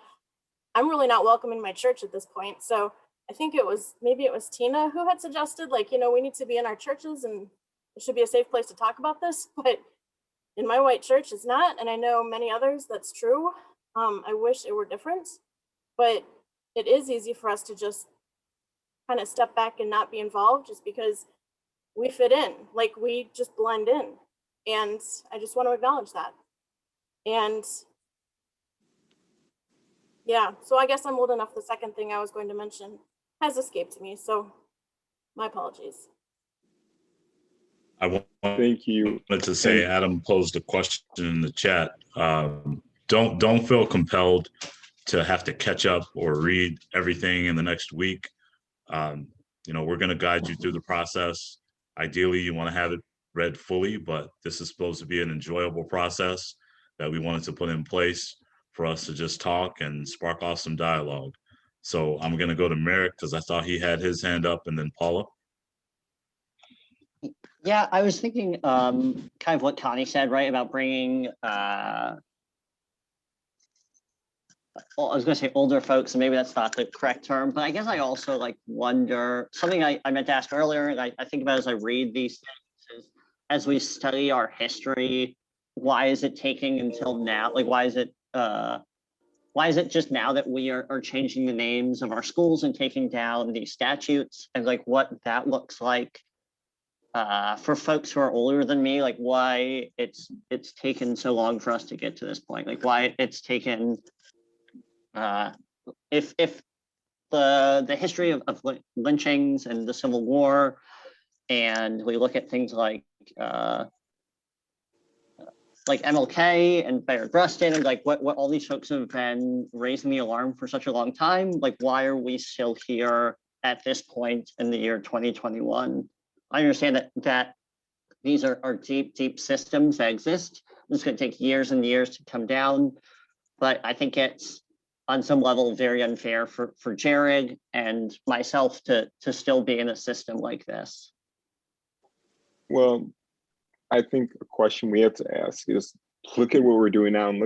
I'm really not welcome in my church at this point. So I think maybe it was Tina who had suggested, like, you know, we need to be in our churches and it should be a safe place to talk about this. But in my white church, it's not. And I know many others that's true. I wish it were different, but it is easy for us to just kind of step back and not be involved just because we fit in, like we just blend in. And I just want to acknowledge that. And yeah, so I guess I'm old enough. The second thing I was going to mention has escaped me, so my apologies. Thank you. Wanted to say Adam posed a question in the chat. Don't feel compelled to have to catch up or read everything in the next week. You know, we're going to guide you through the process. Ideally, you want to have it read fully, but this is supposed to be an enjoyable process that we wanted to put in place for us to just talk and spark off some dialogue. So I'm going to go to Merrick because I thought he had his hand up, and then Paula. Yeah, I was thinking kind of what Connie said, right, about bringing, well, I was going to say older folks, and maybe that's not the correct term, but I guess I also like wonder, something I meant to ask earlier, and I think about as I read these things, is as we study our history, why is it taking until now? Like, why is it just now that we are changing the names of our schools and taking down these statutes, and like what that looks like for folks who are older than me, like why it's taken so long for us to get to this point, like why it's taken, if the history of lynchings and the Civil War, and we look at things like MLK and Bayard Rustin, and like what all these folks have been raising the alarm for such a long time, like why are we still here at this point in the year 2021? I understand that these are deep systems that exist. It's going to take years and years to come down, but I think it's on some level very unfair for Jared and myself to still be in a system like this. Well, I think a question we have to ask is look at what we're doing now, and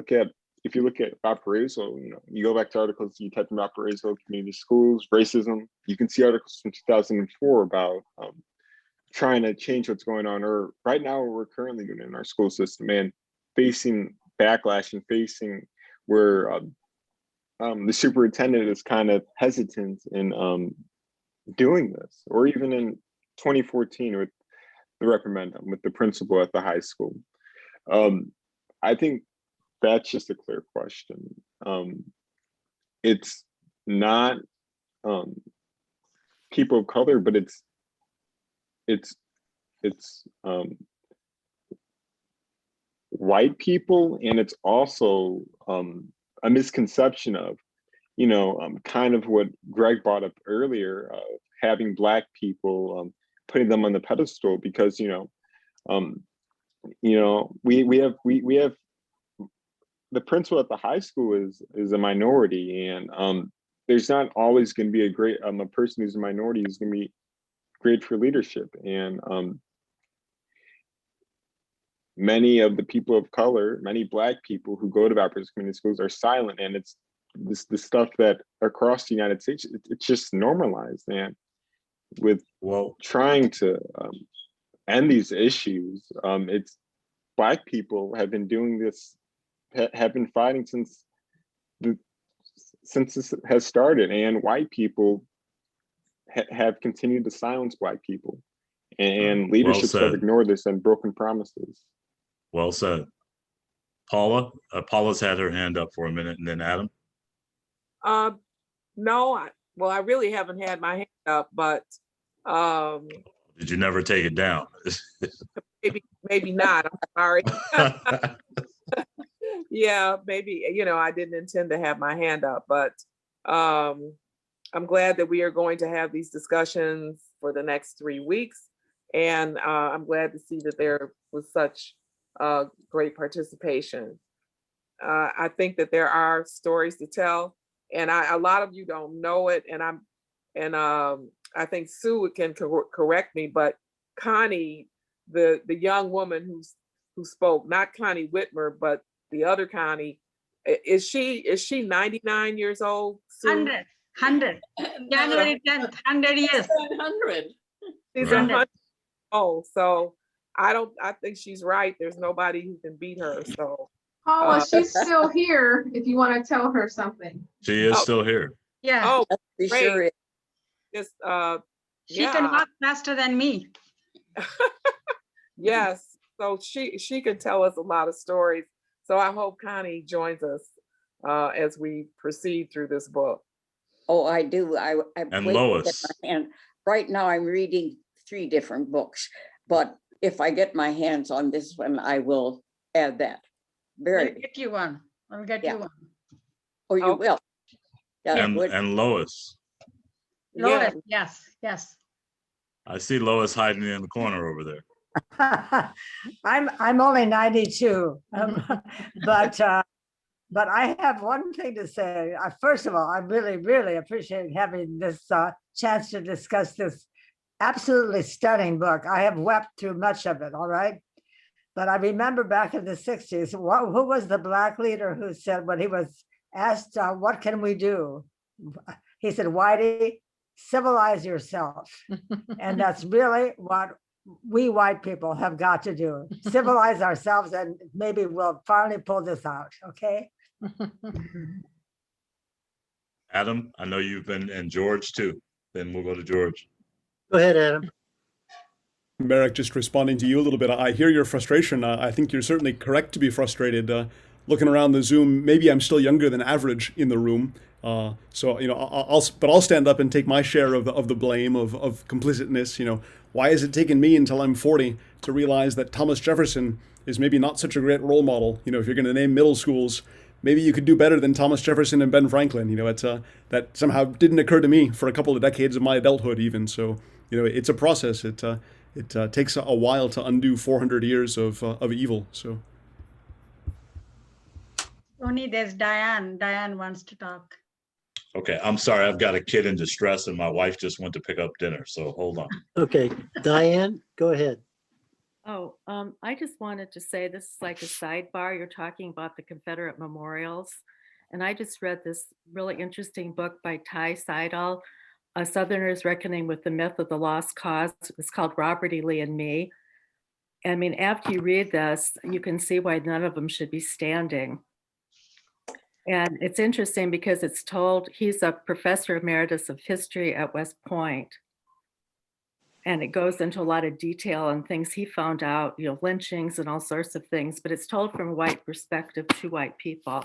if you look at Valparaiso, you know, you go back to articles you type in Valparaiso community schools, racism, you can see articles from 2004 about trying to change what's going on, or right now what we're currently doing in our school system, and facing backlash and facing where the superintendent is kind of hesitant in doing this, or even in 2014 with the referendum with the principal at the high school. I think that's just a clear question. It's not people of color, but it's white people, and it's also a misconception of, you know, kind of what Greg brought up earlier, of having Black people, putting them on the pedestal, because we have the principal at the high school is a minority, and there's not always going to be a person who's a minority who's going to be great for leadership, and many of the people of color, many Black people who go to Valparaiso community schools are silent, and it's the stuff that across the United States it's just normalized, and with trying to end these issues, it's Black people have been doing this, have been fighting since this has started, and white people have continued to silence Black people, and leaderships have ignored this and broken promises. Well said. Paula? Paula's had her hand up for a minute, and then Adam. No, I really haven't had my hand up, but did you never take it down? maybe not. I'm sorry. Yeah, maybe, I didn't intend to have my hand up, but I'm glad that we are going to have these discussions for the next 3 weeks. And I'm glad to see that there was such great participation. I think that there are stories to tell, and a lot of you don't know it. And I think Sue can correct me, but Connie the young woman who spoke, not Connie Whitmer, but the other Connie. Is she 99 years old? Sue? 100. January 10th, 100 years. 100. She's 100. 100. Oh, so I think she's right. There's nobody who can beat her. So Paula, she's still here if you want to tell her something. She is still here. Yeah, oh, Be great. sure it- Just she can walk faster than me. yes. So she could tell us a lot of stories. So I hope Connie joins us as we proceed through this book. Oh, I do. I'm And waiting to get Lois. my hand. Right now, I'm reading 3 different books, but if I get my hands on this one, I will add that. I'll Very, get you one. I'll get Yeah. you one. oh, you Okay. will. That And would, and Lois. Lois, yes, yes. I see Lois hiding in the corner over there. I'm only 92, but I have one thing to say. First of all, I really appreciate having this chance to discuss this absolutely stunning book. I have wept through much of it, all right? But I remember back in the 60s, who was the Black leader who said when he was asked, what can we do? He said, Whitey, civilize yourself. And that's really what we white people have got to do. Civilize ourselves, and maybe we'll finally pull this out, okay? Adam, I know you've been, and George too. Then we'll go to George. Go ahead, Adam. Merrick, just responding to you a little bit. I hear your frustration. I think you're certainly correct to be frustrated. Looking around the Zoom, maybe I'm still younger than average in the room. So, you know, I'll stand up and take my share of the blame of complicitness. You know, why has it taken me until I'm 40 to realize that Thomas Jefferson is maybe not such a great role model? You know, if you're going to name middle schools, maybe you could do better than Thomas Jefferson and Ben Franklin. You know, it's that somehow didn't occur to me for a couple of decades of my adulthood even. So, you know, it's a process. It takes a while to undo 400 years of evil. So. Tony, there's Diane. Diane wants to talk. Okay, I'm sorry. I've got a kid in distress and my wife just went to pick up dinner. So hold on. Okay, Diane, go ahead. Oh, I just wanted to say this is like a sidebar. You're talking about the Confederate memorials. And I just read this really interesting book by Ty Seidel, A Southerner's Reckoning with the Myth of the Lost Cause. It's called Robert E. Lee and Me. I mean, after you read this, you can see why none of them should be standing. And it's interesting because it's told, he's a professor emeritus of history at West Point. And it goes into a lot of detail and things he found out, you know, lynchings and all sorts of things, but it's told from a white perspective to white people.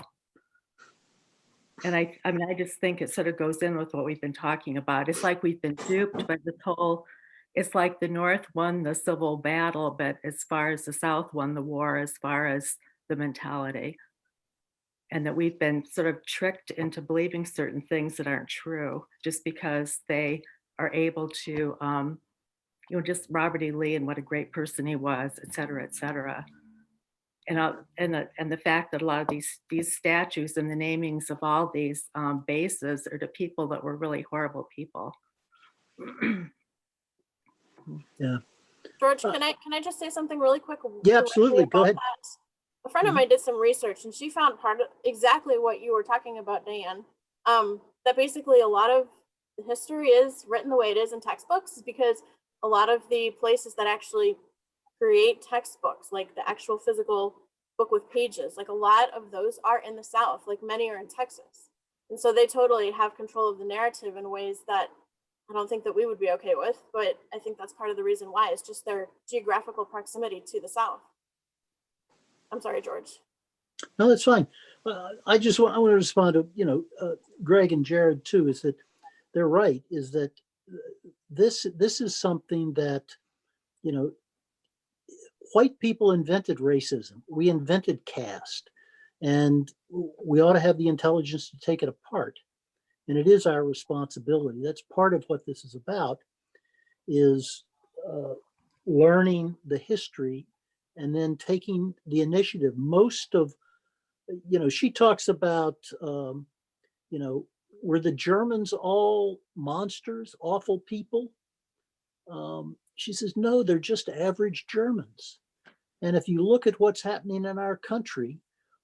And I mean, I just think it sort of goes in with what we've been talking about. It's like we've been duped by this whole, it's like the North won the civil battle, but as far as the South won the war, as far as the mentality. And that we've been sort of tricked into believing certain things that aren't true just because they are able to, you know, just Robert E. Lee and what a great person he was, et cetera, et cetera. And the fact that a lot of these statues and the namings of all these bases are to people that were really horrible people. Yeah. George, can I just say something really quick? Yeah, absolutely. Go ahead. That? A friend of mine did some research and she found part of exactly what you were talking about, Diane. That basically a lot of the history is written the way it is in textbooks is because a lot of the places that actually create textbooks, like the actual physical book with pages, like a lot of those are in the South, like many are in Texas. And so they totally have control of the narrative in ways that I don't think that we would be okay with, but I think that's part of the reason why. It's just their geographical proximity to the South. I'm sorry, George. No, that's fine. I want to respond to, you know, Greg and Jared too, is that they're right, is that this is something that, you know, white people invented racism. We invented caste, and we ought to have the intelligence to take it apart. And it is our responsibility. That's part of what this is about, is learning the history and then taking the initiative. Most of, you know, she talks about, you know, were the Germans all monsters, awful people? She says, no, they're just average Germans. And if you look at what's happening in our country,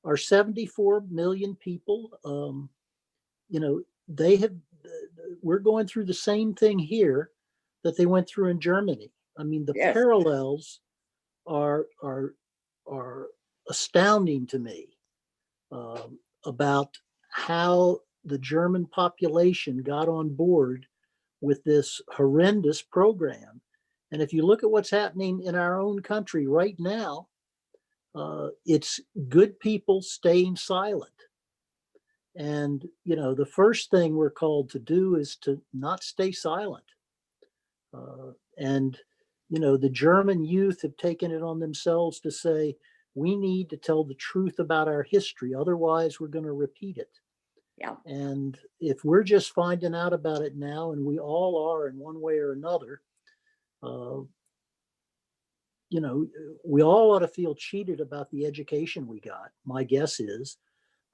our 74 million people, we're going through the same thing here that they went through in Germany. I mean, the Yes. parallels are astounding to me, about how the German population got on board with this horrendous program. And if you look at what's happening in our own country right now, it's good people staying silent. And, the first thing we're called to do is to not stay silent. And the German youth have taken it on themselves to say, we need to tell the truth about our history. Otherwise, we're going to repeat it. Yeah. And if we're just finding out about it now, and we all are in one way or another, we all ought to feel cheated about the education we got. My guess is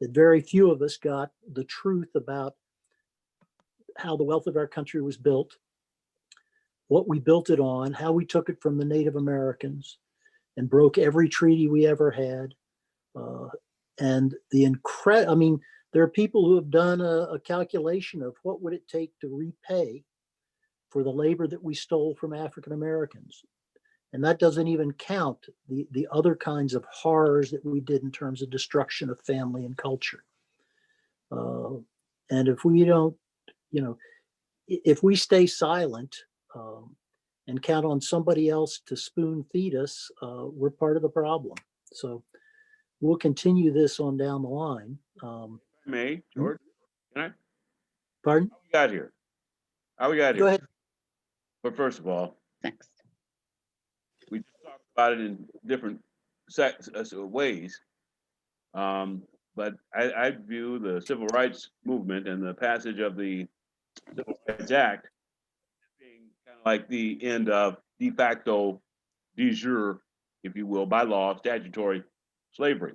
that very few of us got the truth about how the wealth of our country was built, what we built it on, how we took it from the Native Americans and broke every treaty we ever had. And there are people who have done a calculation of what would it take to repay for the labor that we stole from African Americans. And that doesn't even count the other kinds of horrors that we did in terms of destruction of family and culture. And if we don't, if we stay silent and count on somebody else to spoon feed us, we're part of the problem. So we'll continue this on down the line. May, George, can I? Pardon? How we got here? How we got here? Go ahead. But first of all, thanks. We just talked about it in different ways. But I view the civil rights movement and the passage of the Civil Rights Act as being kind of like the end of de facto, de jure, if you will, by law, statutory slavery.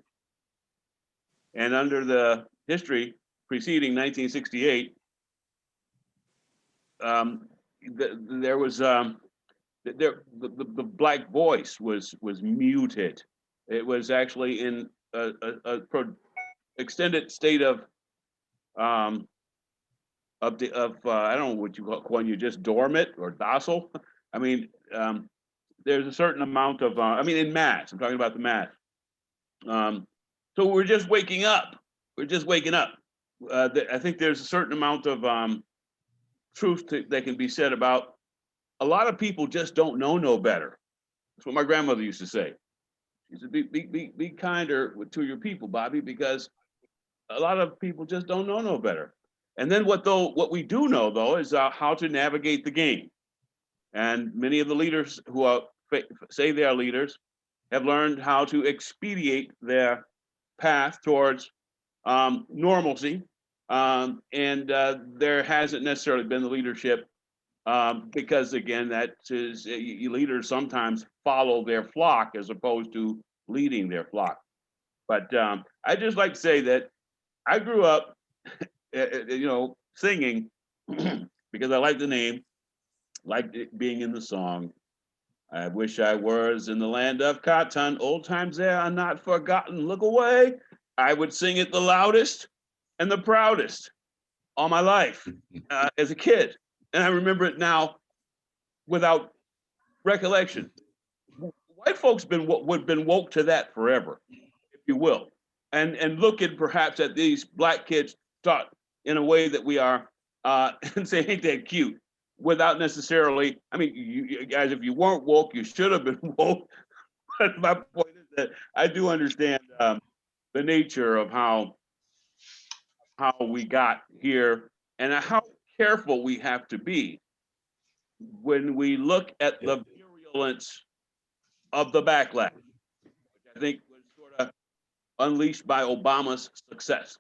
And under the history preceding 1968, there was the black voice was muted. It was actually in a extended state of I don't know what you call when you just dormant or docile. I mean, there's a certain amount of in mass. I'm talking about the mass. So we're just waking up. We're just waking up. I think there's a certain amount of truth that can be said about a lot of people just don't know no better. That's what my grandmother used to say. She said, be kinder to your people, Bobby, because a lot of people just don't know no better. And then what we do know though is how to navigate the game. And many of the leaders who say they are leaders have learned how to expedite their path towards normalcy. And there hasn't necessarily been the leadership because again, that is leaders sometimes follow their flock as opposed to leading their flock. But I just like to say that I grew up, singing because I like the name, like it being in the song. I wish I was in the land of cotton. Old times there are not forgotten. Look away. I would sing it the loudest and the proudest all my life as a kid. And I remember it now without recollection. White folks been woke to that forever, if you will. And looking perhaps at these black kids taught in a way that we are and say, ain't that cute? Without necessarily, you guys, if you weren't woke, you should have been woke. But my point is that I do understand the nature of how we got here and how careful we have to be when we look at the virulence of the backlash, which I think was sort of unleashed by Obama's success.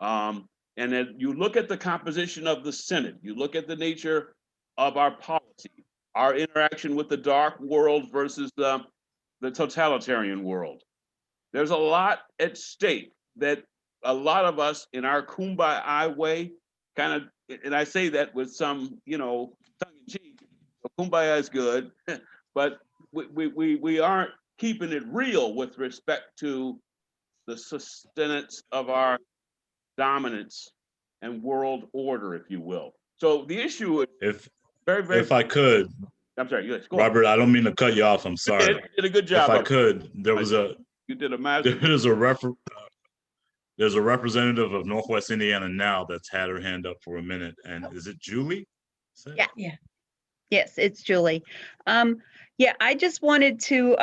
And then you look at the composition of the Senate, you look at the nature of our policy, our interaction with the dark world versus the totalitarian world. There's a lot at stake that a lot of us in our kumbaya way kind of, and I say that with some, tongue in cheek, Kumbaya is good, but we aren't keeping it real with respect to the sustenance of our dominance and world order, if you will. So the issue is if I could, I'm sorry, yes, go on. Robert, I don't mean to cut you off. I'm sorry. You did a good job. If I could, you did a massive. There's a representative of Northwest Indiana now that's had her hand up for a minute, and is it Julie? Yeah. Yes, it's Julie. Yeah, I just wanted to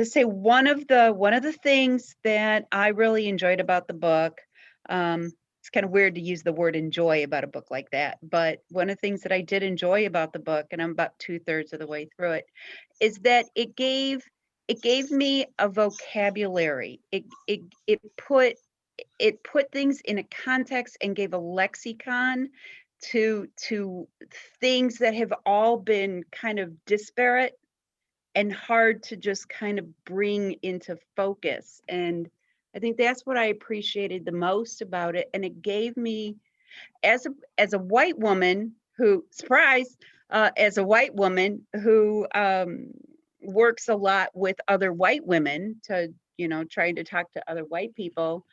say one of the things that I really enjoyed about the book. It's kind of weird to use the word enjoy about a book like that, but one of the things that I did enjoy about the book, and I'm about 2/3 of the way through it, is that it gave me a vocabulary. It put things in a context and gave a lexicon to things that have all been kind of disparate and hard to just kind of bring into focus. And I think that's what I appreciated the most about it. And it gave me, as a white woman who, surprise, as a white woman who works a lot with other white women to, trying to talk to other white people,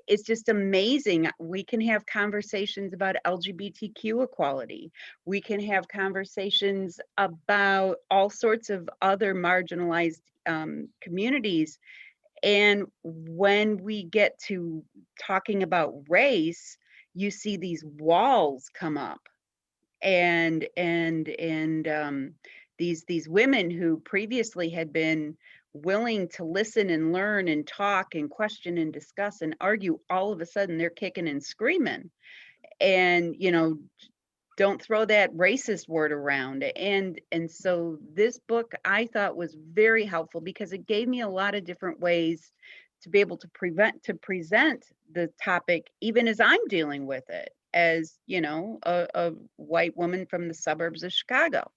it's just amazing. We can have conversations about LGBTQ equality. We can have conversations about all sorts of other marginalized communities. And when we get to talking about race, you see these walls come up, and these women who previously had been willing to listen and learn and talk and question and discuss and argue, all of a sudden they're kicking and screaming, and don't throw that racist word around. And so this book I thought was very helpful because it gave me a lot of different ways to be able to present the topic, even as I'm dealing with it as a white woman from the suburbs of Chicago,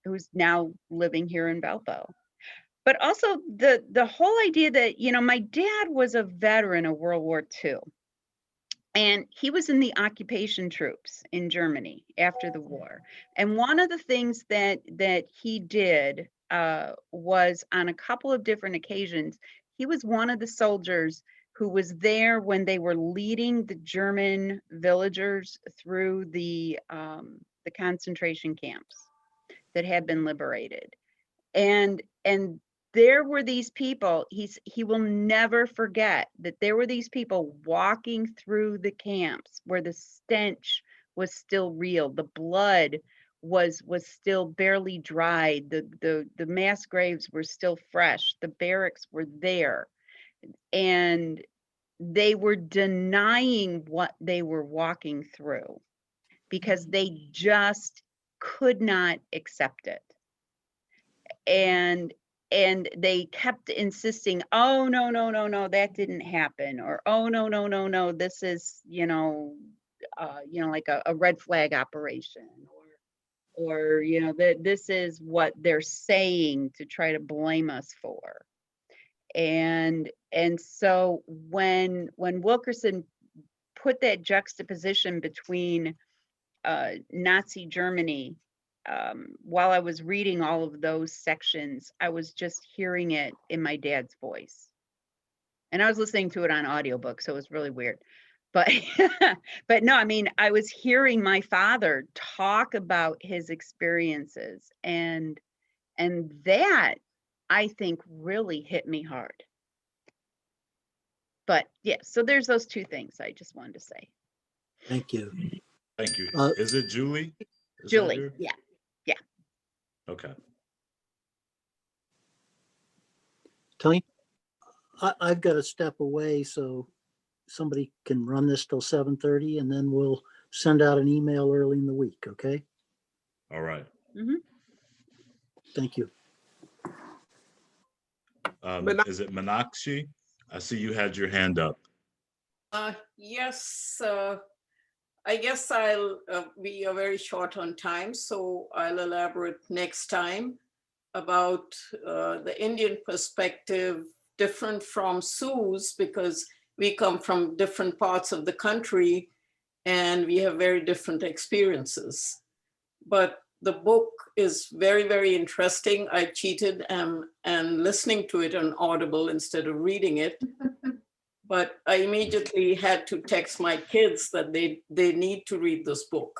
who's now living here in Valpo. But also the whole idea that, my dad was a veteran of World War II, and he was in the occupation troops in Germany after the war. And one of the things that he did was, on a couple of different occasions, he was one of the soldiers who was there when they were leading the German villagers through the concentration camps that had been liberated. And there were these people, he will never forget that there were these people walking through the camps where the stench was still real. The blood was still barely dried. The mass graves were still fresh. The barracks were there. And they were denying what they were walking through because they just could not accept it. And they kept insisting, oh, no, that didn't happen. Or, oh, no, this is, like a red flag operation. Or that this is what they're saying to try to blame us for. And so when Wilkerson put that juxtaposition between Nazi Germany, while I was reading all of those sections, I was just hearing it in my dad's voice. And I was listening to it on audiobook, so it was really weird. But but no, I mean, I was hearing my father talk about his experiences, and that, I think, really hit me hard. But yeah, so there's those two things I just wanted to say. Thank you. Thank you. Is it Julie? Julie, yeah. Okay. Tony, I've got to step away, so somebody can run this till 7:30, and then we'll send out an email early in the week, okay? All right. Mm-hmm. Thank you. Is it Meenakshi? I see you had your hand up. Yes, I guess I'll be very short on time, so I'll elaborate next time about the Indian perspective, different from Sue's, because we come from different parts of the country, and we have very different experiences. But the book is very, very interesting. I cheated and listening to it on Audible instead of reading it. But I immediately had to text my kids that they need to read this book.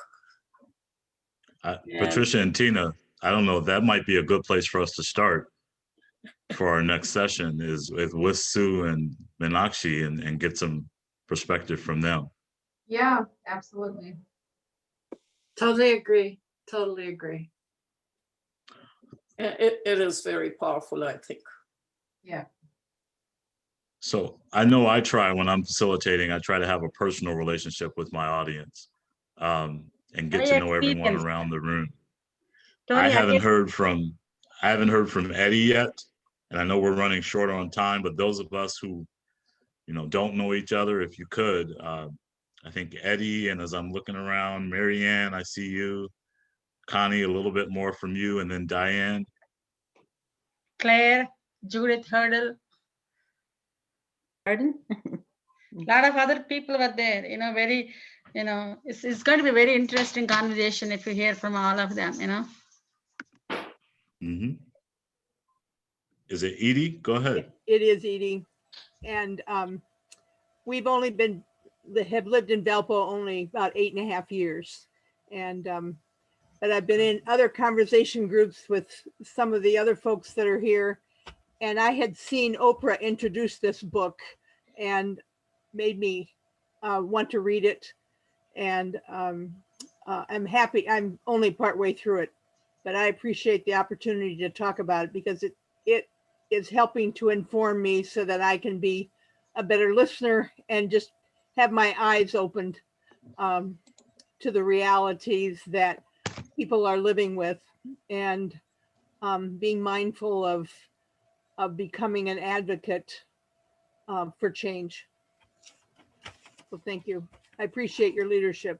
Patricia and Tina, I don't know, that might be a good place for us to start for our next session, is with Sue and Meenakshi, and get some perspective from them. Yeah, absolutely. Totally agree. Totally agree. It is very powerful, I think. Yeah. So I know I try, when I'm facilitating, I try to have a personal relationship with my audience, and get to know everyone around the room. I haven't heard from Eddie yet, and I know we're running short on time, but those of us who, don't know each other, if you could, I think Eddie, and as I'm looking around, Marianne, I see you, Connie, a little bit more from you, and then Diane. Claire, Judith Hurdle. Pardon? A lot of other people were there, very, it's going to be a very interesting conversation if you hear from all of them, Mm-hmm. Is it Edie? Go ahead. It is Edie. And we've only have lived in Valpo only about 8.5 years. And, but I've been in other conversation groups with some of the other folks that are here. And I had seen Oprah introduce this book and made me want to read it. And I'm happy. I'm only partway through it, but I appreciate the opportunity to talk about it because it is helping to inform me so that I can be a better listener and just have my eyes opened to the realities that people are living with, and being mindful of becoming an advocate for change. So thank you. I appreciate your leadership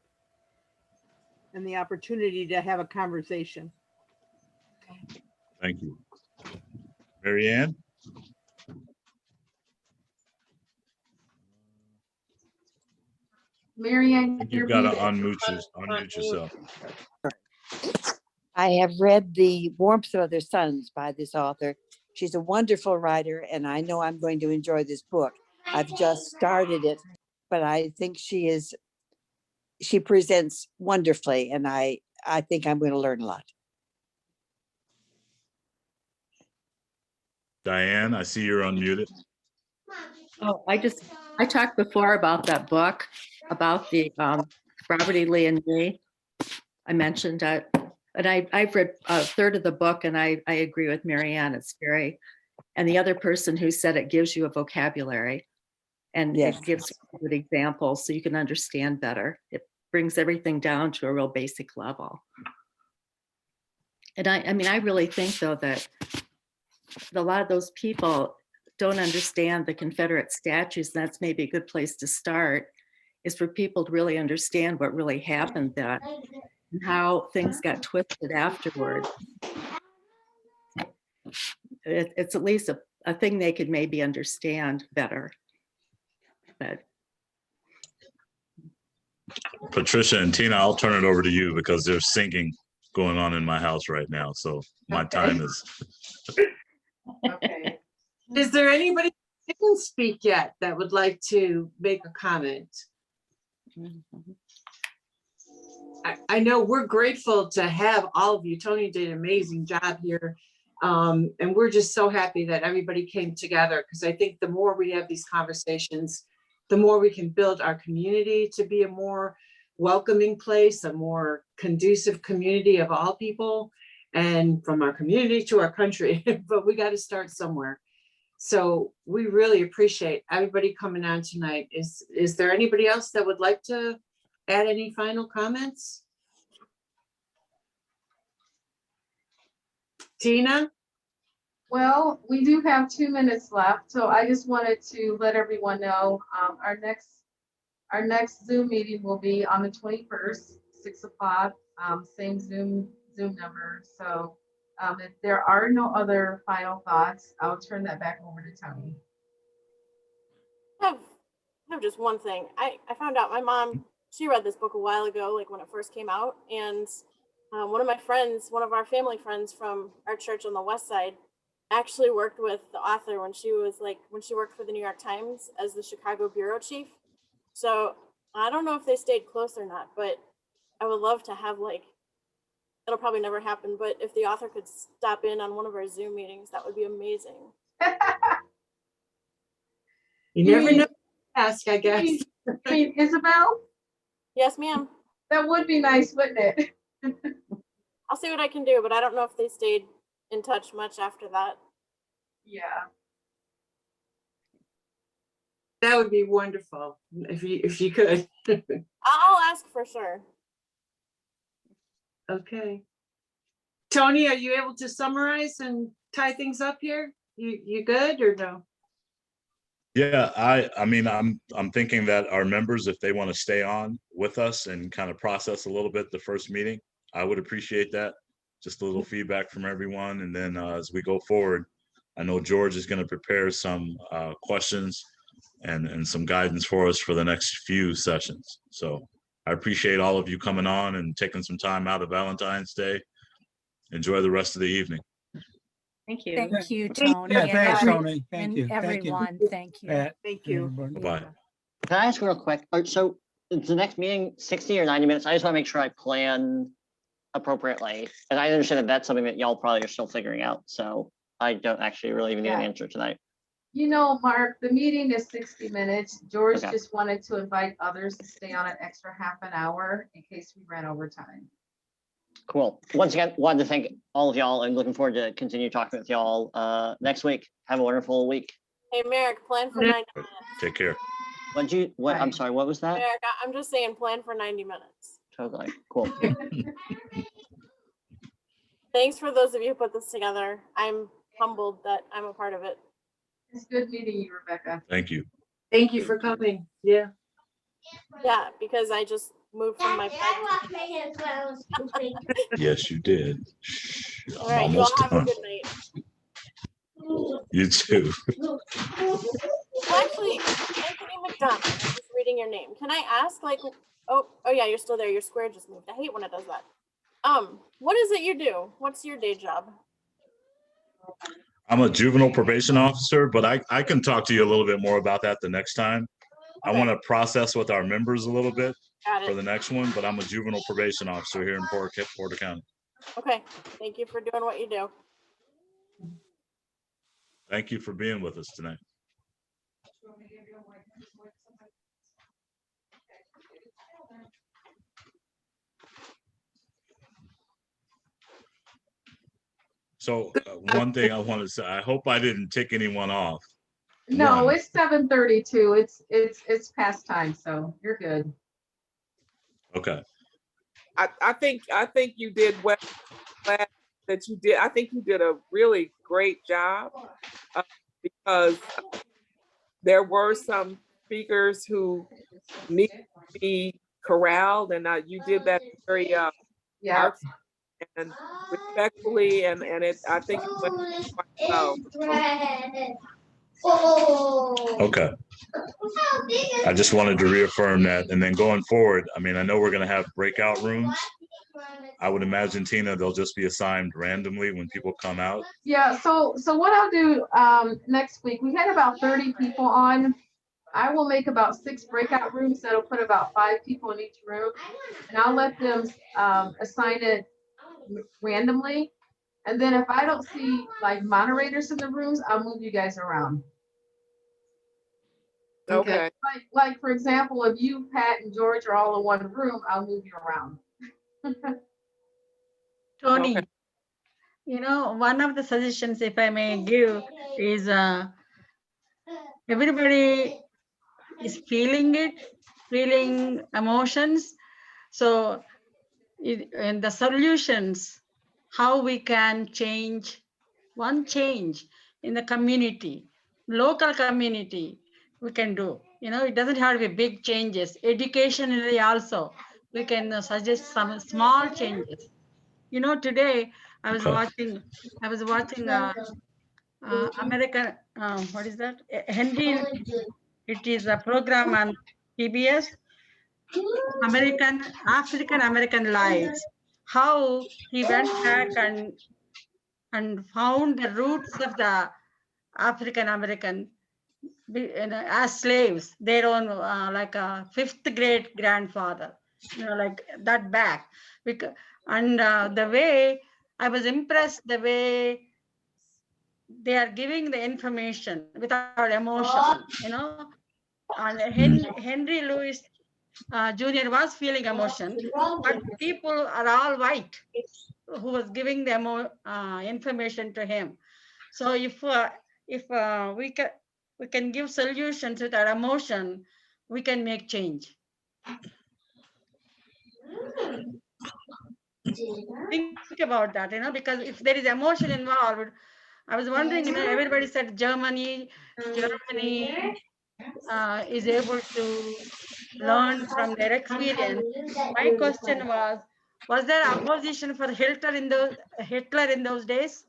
and the opportunity to have a conversation. Thank you. Marianne? Marianne, You've got to unmute yourself. I have read The Warmth of Other Suns by this author. She's a wonderful writer, and I know I'm going to enjoy this book. I've just started it, but I think she presents wonderfully, and I think I'm going to learn a lot. Diane, I see you're unmuted. Oh, I talked before about that book, about the Robert E. Lee and me. I mentioned that, and I've read a third of the book, and I agree with Marianne. It's and the other person who said it gives you a vocabulary, and Yes. It gives good examples so you can understand better. It brings everything down to a real basic level. And I really think though that a lot of those people don't understand the Confederate statutes. And that's maybe a good place to start, is for people to really understand what really happened then and how things got twisted afterward. It's at least a thing they could maybe understand better. But Patricia and Tina, I'll turn it over to you because there's singing going on in my house right now. So my time is. Okay. Is there anybody who didn't speak yet that would like to make a comment? I know we're grateful to have all of you. Tony did an amazing job here. And we're just so happy that everybody came together, because I think the more we have these conversations, the more we can build our community to be a more welcoming place, a more conducive community of all people, and from our community to our country. But we got to start somewhere. So we really appreciate everybody coming on tonight. Is there anybody else that would like to add any final comments? Tina? Well, we do have 2 minutes left, so I just wanted to let everyone know our next Zoom meeting will be on the 21st, 6 o'clock, same Zoom number. So if there are no other final thoughts, I'll turn that back over to Tony. I have just one thing. I found out my mom she read this book a while ago, like when it first came out. And one of our family friends from our church on the west side actually worked with the author when she worked for the New York Times as the Chicago bureau chief. So I don't know if they stayed close or not, but I would love to have, like, it'll probably never happen, but if the author could stop in on one of our Zoom meetings, that would be amazing. You never know. Ask, I guess. I mean, Isabel, Yes, ma'am. that would be nice, wouldn't it? I'll see what I can do, but I don't know if they stayed in touch much after that. Yeah. That would be wonderful if you could. I'll ask for sure. Okay. Tony, are you able to summarize and tie things up here? You good or no? Yeah, I mean, I'm thinking that our members, if they want to stay on with us and kind of process a little bit the first meeting, I would appreciate that. Just a little feedback from everyone. And then as we go forward, I know George is going to prepare some questions and some guidance for us for the next few sessions. So I appreciate all of you coming on and taking some time out of Valentine's Day. Enjoy the rest of the evening. Thank you. Thank you, Tony. Yeah, and thanks, every- Tony. Thank and you. everyone, thank you. Pat, Thank you. everybody. Bye. Can I ask real quick? So is the next meeting 60 or 90 minutes? I just want to make sure I plan appropriately. And I understand that that's something that y'all probably are still figuring out. So I don't actually really even need an answer tonight. You know, Mark, the meeting is 60 minutes. George Okay. just wanted to invite others to stay on an extra half an hour in case we ran over time. Cool. Once again, wanted to thank all of y'all and looking forward to continue talking with y'all next week. Have a wonderful week. Hey, Merrick, plan for 90 minutes. Take care. I'm sorry, what was that? Merrick, I'm just saying plan for 90 minutes. Totally. Cool. Thanks for those of you who put this together. I'm humbled that I'm a part of it. It's good meeting you, Rebecca. Thank you. Thank you for coming. Yeah. Yeah, because I just moved from my bed. Yes, you did. Shh, All I'm right, you all almost have a done. good night. You too. Well, actually, Anthony McDonald, I'm just reading your name. Can I ask, like, oh yeah, you're still there. Your square just moved. I hate when it does that. What is it you do? What's your day job? I'm a juvenile probation officer, but I can talk to you a little bit more about that the next time. I want to process with our members a little bit for the next one, but I'm a juvenile probation officer here in Porter County. Okay, thank you for doing what you do. Thank you for being with us tonight. So one thing I want to say, I hope I didn't tick anyone off. No, One. it's 7:32. It's past time, so you're good. Okay. I think you did well. Glad that you did. I think you did a really great job because there were some speakers who need to be corralled, and you did that very artfully and respectfully, and it. I think it went quite well. Okay. I just wanted to reaffirm that. And then going forward, I mean, I know we're going to have breakout rooms. I would imagine, Tina, they'll just be assigned randomly when people come out. Yeah, so what I'll do next week, we had about 30 people on. I will make about 6 breakout rooms that'll put about 5 people in each room, and I'll let them assign it randomly. And then if I don't see like moderators in the rooms, I'll move you guys around. Okay. Like for example, if you, Pat, and George are all in one room, I'll move you around. Tony, Okay. you know, one of the suggestions, if I may give, is everybody is feeling emotions. So and the solutions, how we can change, one change in the community, local community, we can do. You know, it doesn't have to be big changes. Educationally also, we can suggest some small changes. You know, today I was watching American, what is that? Henry, it is a program on PBS. African American lives, how he went back and found the roots of the African American as slaves, their own like a fifth great grandfather, like that back. And the way I was impressed, the way they are giving the information without emotion, And Henry Louis Jr. was feeling emotion, but people are all white who was giving the information to him. So if we can give solutions without emotion, we can make change. Think about that, because if there is emotion involved, I was wondering, everybody said Germany is able to learn from their experience. My question was there opposition for Hitler in those days?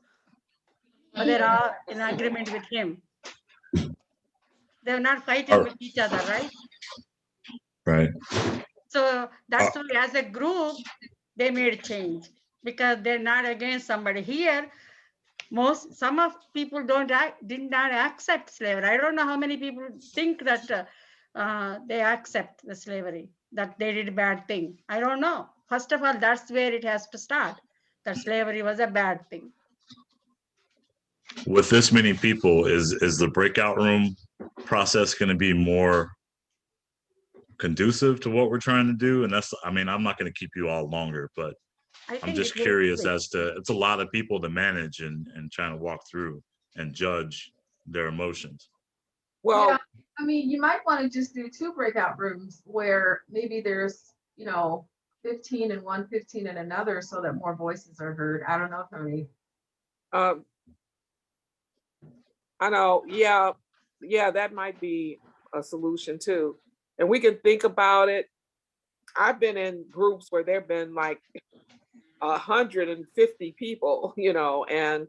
Or they are in agreement with him? They're not fighting with each other, right? Right. So that's why as a group, they made change because they're not against somebody. Here, some of people did not accept slavery. I don't know how many people think that they accept the slavery, that they did a bad thing. I don't know. First of all, that's where it has to start, that slavery was a bad thing. With this many people, is the breakout room process going to be more conducive to what we're trying to do? And that's, I'm not going to keep you all longer, but I'm just curious as to, it's a lot of people to manage and trying to walk through and judge their emotions. Well, yeah, you might want to just do 2 breakout rooms where maybe there's, 15 in one, 15 in another, so that more voices are heard. I don't know, Tony. I know, yeah, that might be a solution too. And we can think about it. I've been in groups where there've been like 150 people, and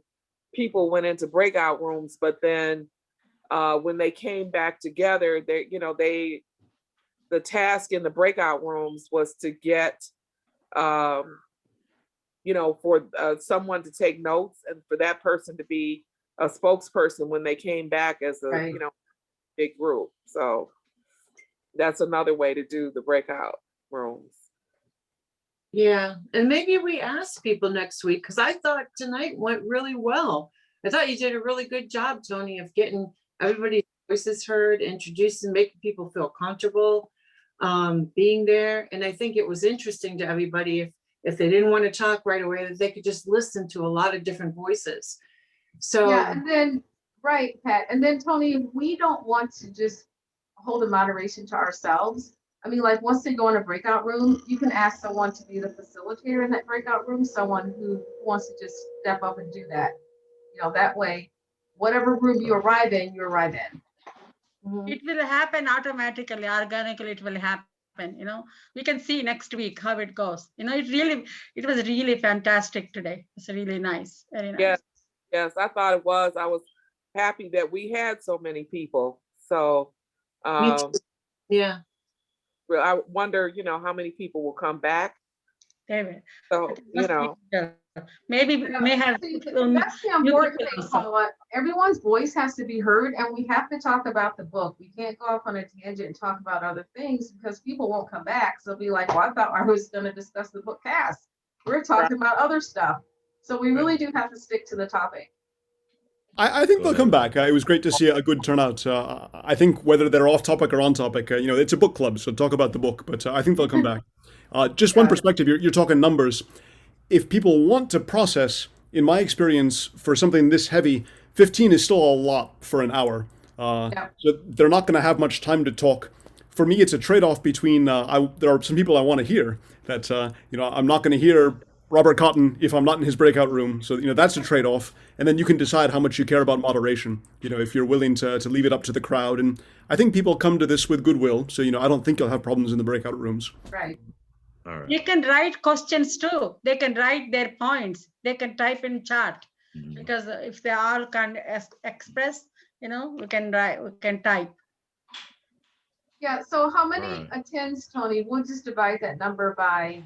people went into breakout rooms, but then when they came back together, the task in the breakout rooms was to get, for someone to take notes and for that person to be a spokesperson when they came back as a, big group. So that's another way to do the breakout rooms. Yeah, and maybe we ask people next week, because I thought tonight went really well. I thought you did a really good job, Tony, of getting everybody's voices heard, introducing, making people feel comfortable being there. And I think it was interesting to everybody, if they didn't want to talk right away, that they could just listen to a lot of different voices. So yeah, and then right, Pat, and then Tony, we don't want to just hold the moderation to ourselves. Like once they go in a breakout room, you can ask someone to be the facilitator in that breakout room, someone who wants to just step up and do that. That way, whatever room you arrive in, you arrive in. It will happen automatically, organically, it will happen. We can see next week how it goes. It was really fantastic today. It's really nice, very nice. Yes, I thought it was. I was happy that we had so many people. So, yeah. I wonder, how many people will come back. David. So, maybe we may have. That's the important thing, Paula. Everyone's voice has to be heard, and we have to talk about the book. We can't go off on a tangent and talk about other things because people won't come back. So they'll be like, well, I thought I was going to discuss the book Caste. We're talking about other stuff. So we really do have to stick to the topic. I think they'll come back. It was great to see a good turnout. I think whether they're off topic or on topic, it's a book club, so talk about the book, but I think they'll come back. Just one perspective, you're talking numbers. If people want to process, in my experience, for something this heavy, 15 is still a lot for an hour. So they're not going to have much time to talk. For me, it's a trade-off between, there are some people I want to hear that, I'm not going to hear Robert Cotton if I'm not in his breakout room. So, that's a trade-off. And then you can decide how much you care about moderation, if you're willing to leave it up to the crowd. And I think people come to this with goodwill. So, I don't think you'll have problems in the breakout rooms. Right. All right. You can write questions too. They can write their points. They can type in chat. Because if they all can express, we can write, we can type. Yeah, so how many Alright. attends, Tony? We'll just divide that number by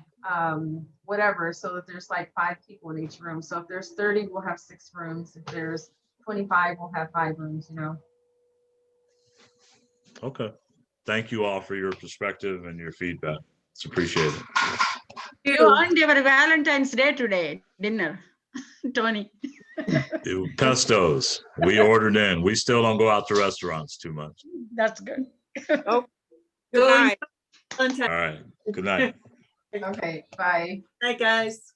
whatever, so that there's like 5 people in each room. So if there's 30, we'll have 6 rooms. If there's 25, we'll have 5 rooms, you know. Okay. Thank you all for your perspective and your feedback. It's appreciated. You earned your Valentine's Day today, dinner, Tony. Pestos, we ordered in. We still don't go out to restaurants too much. That's good. Oh, good night. All right. Good night. Okay, bye. Night, guys.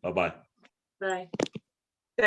Bye-bye. Bye.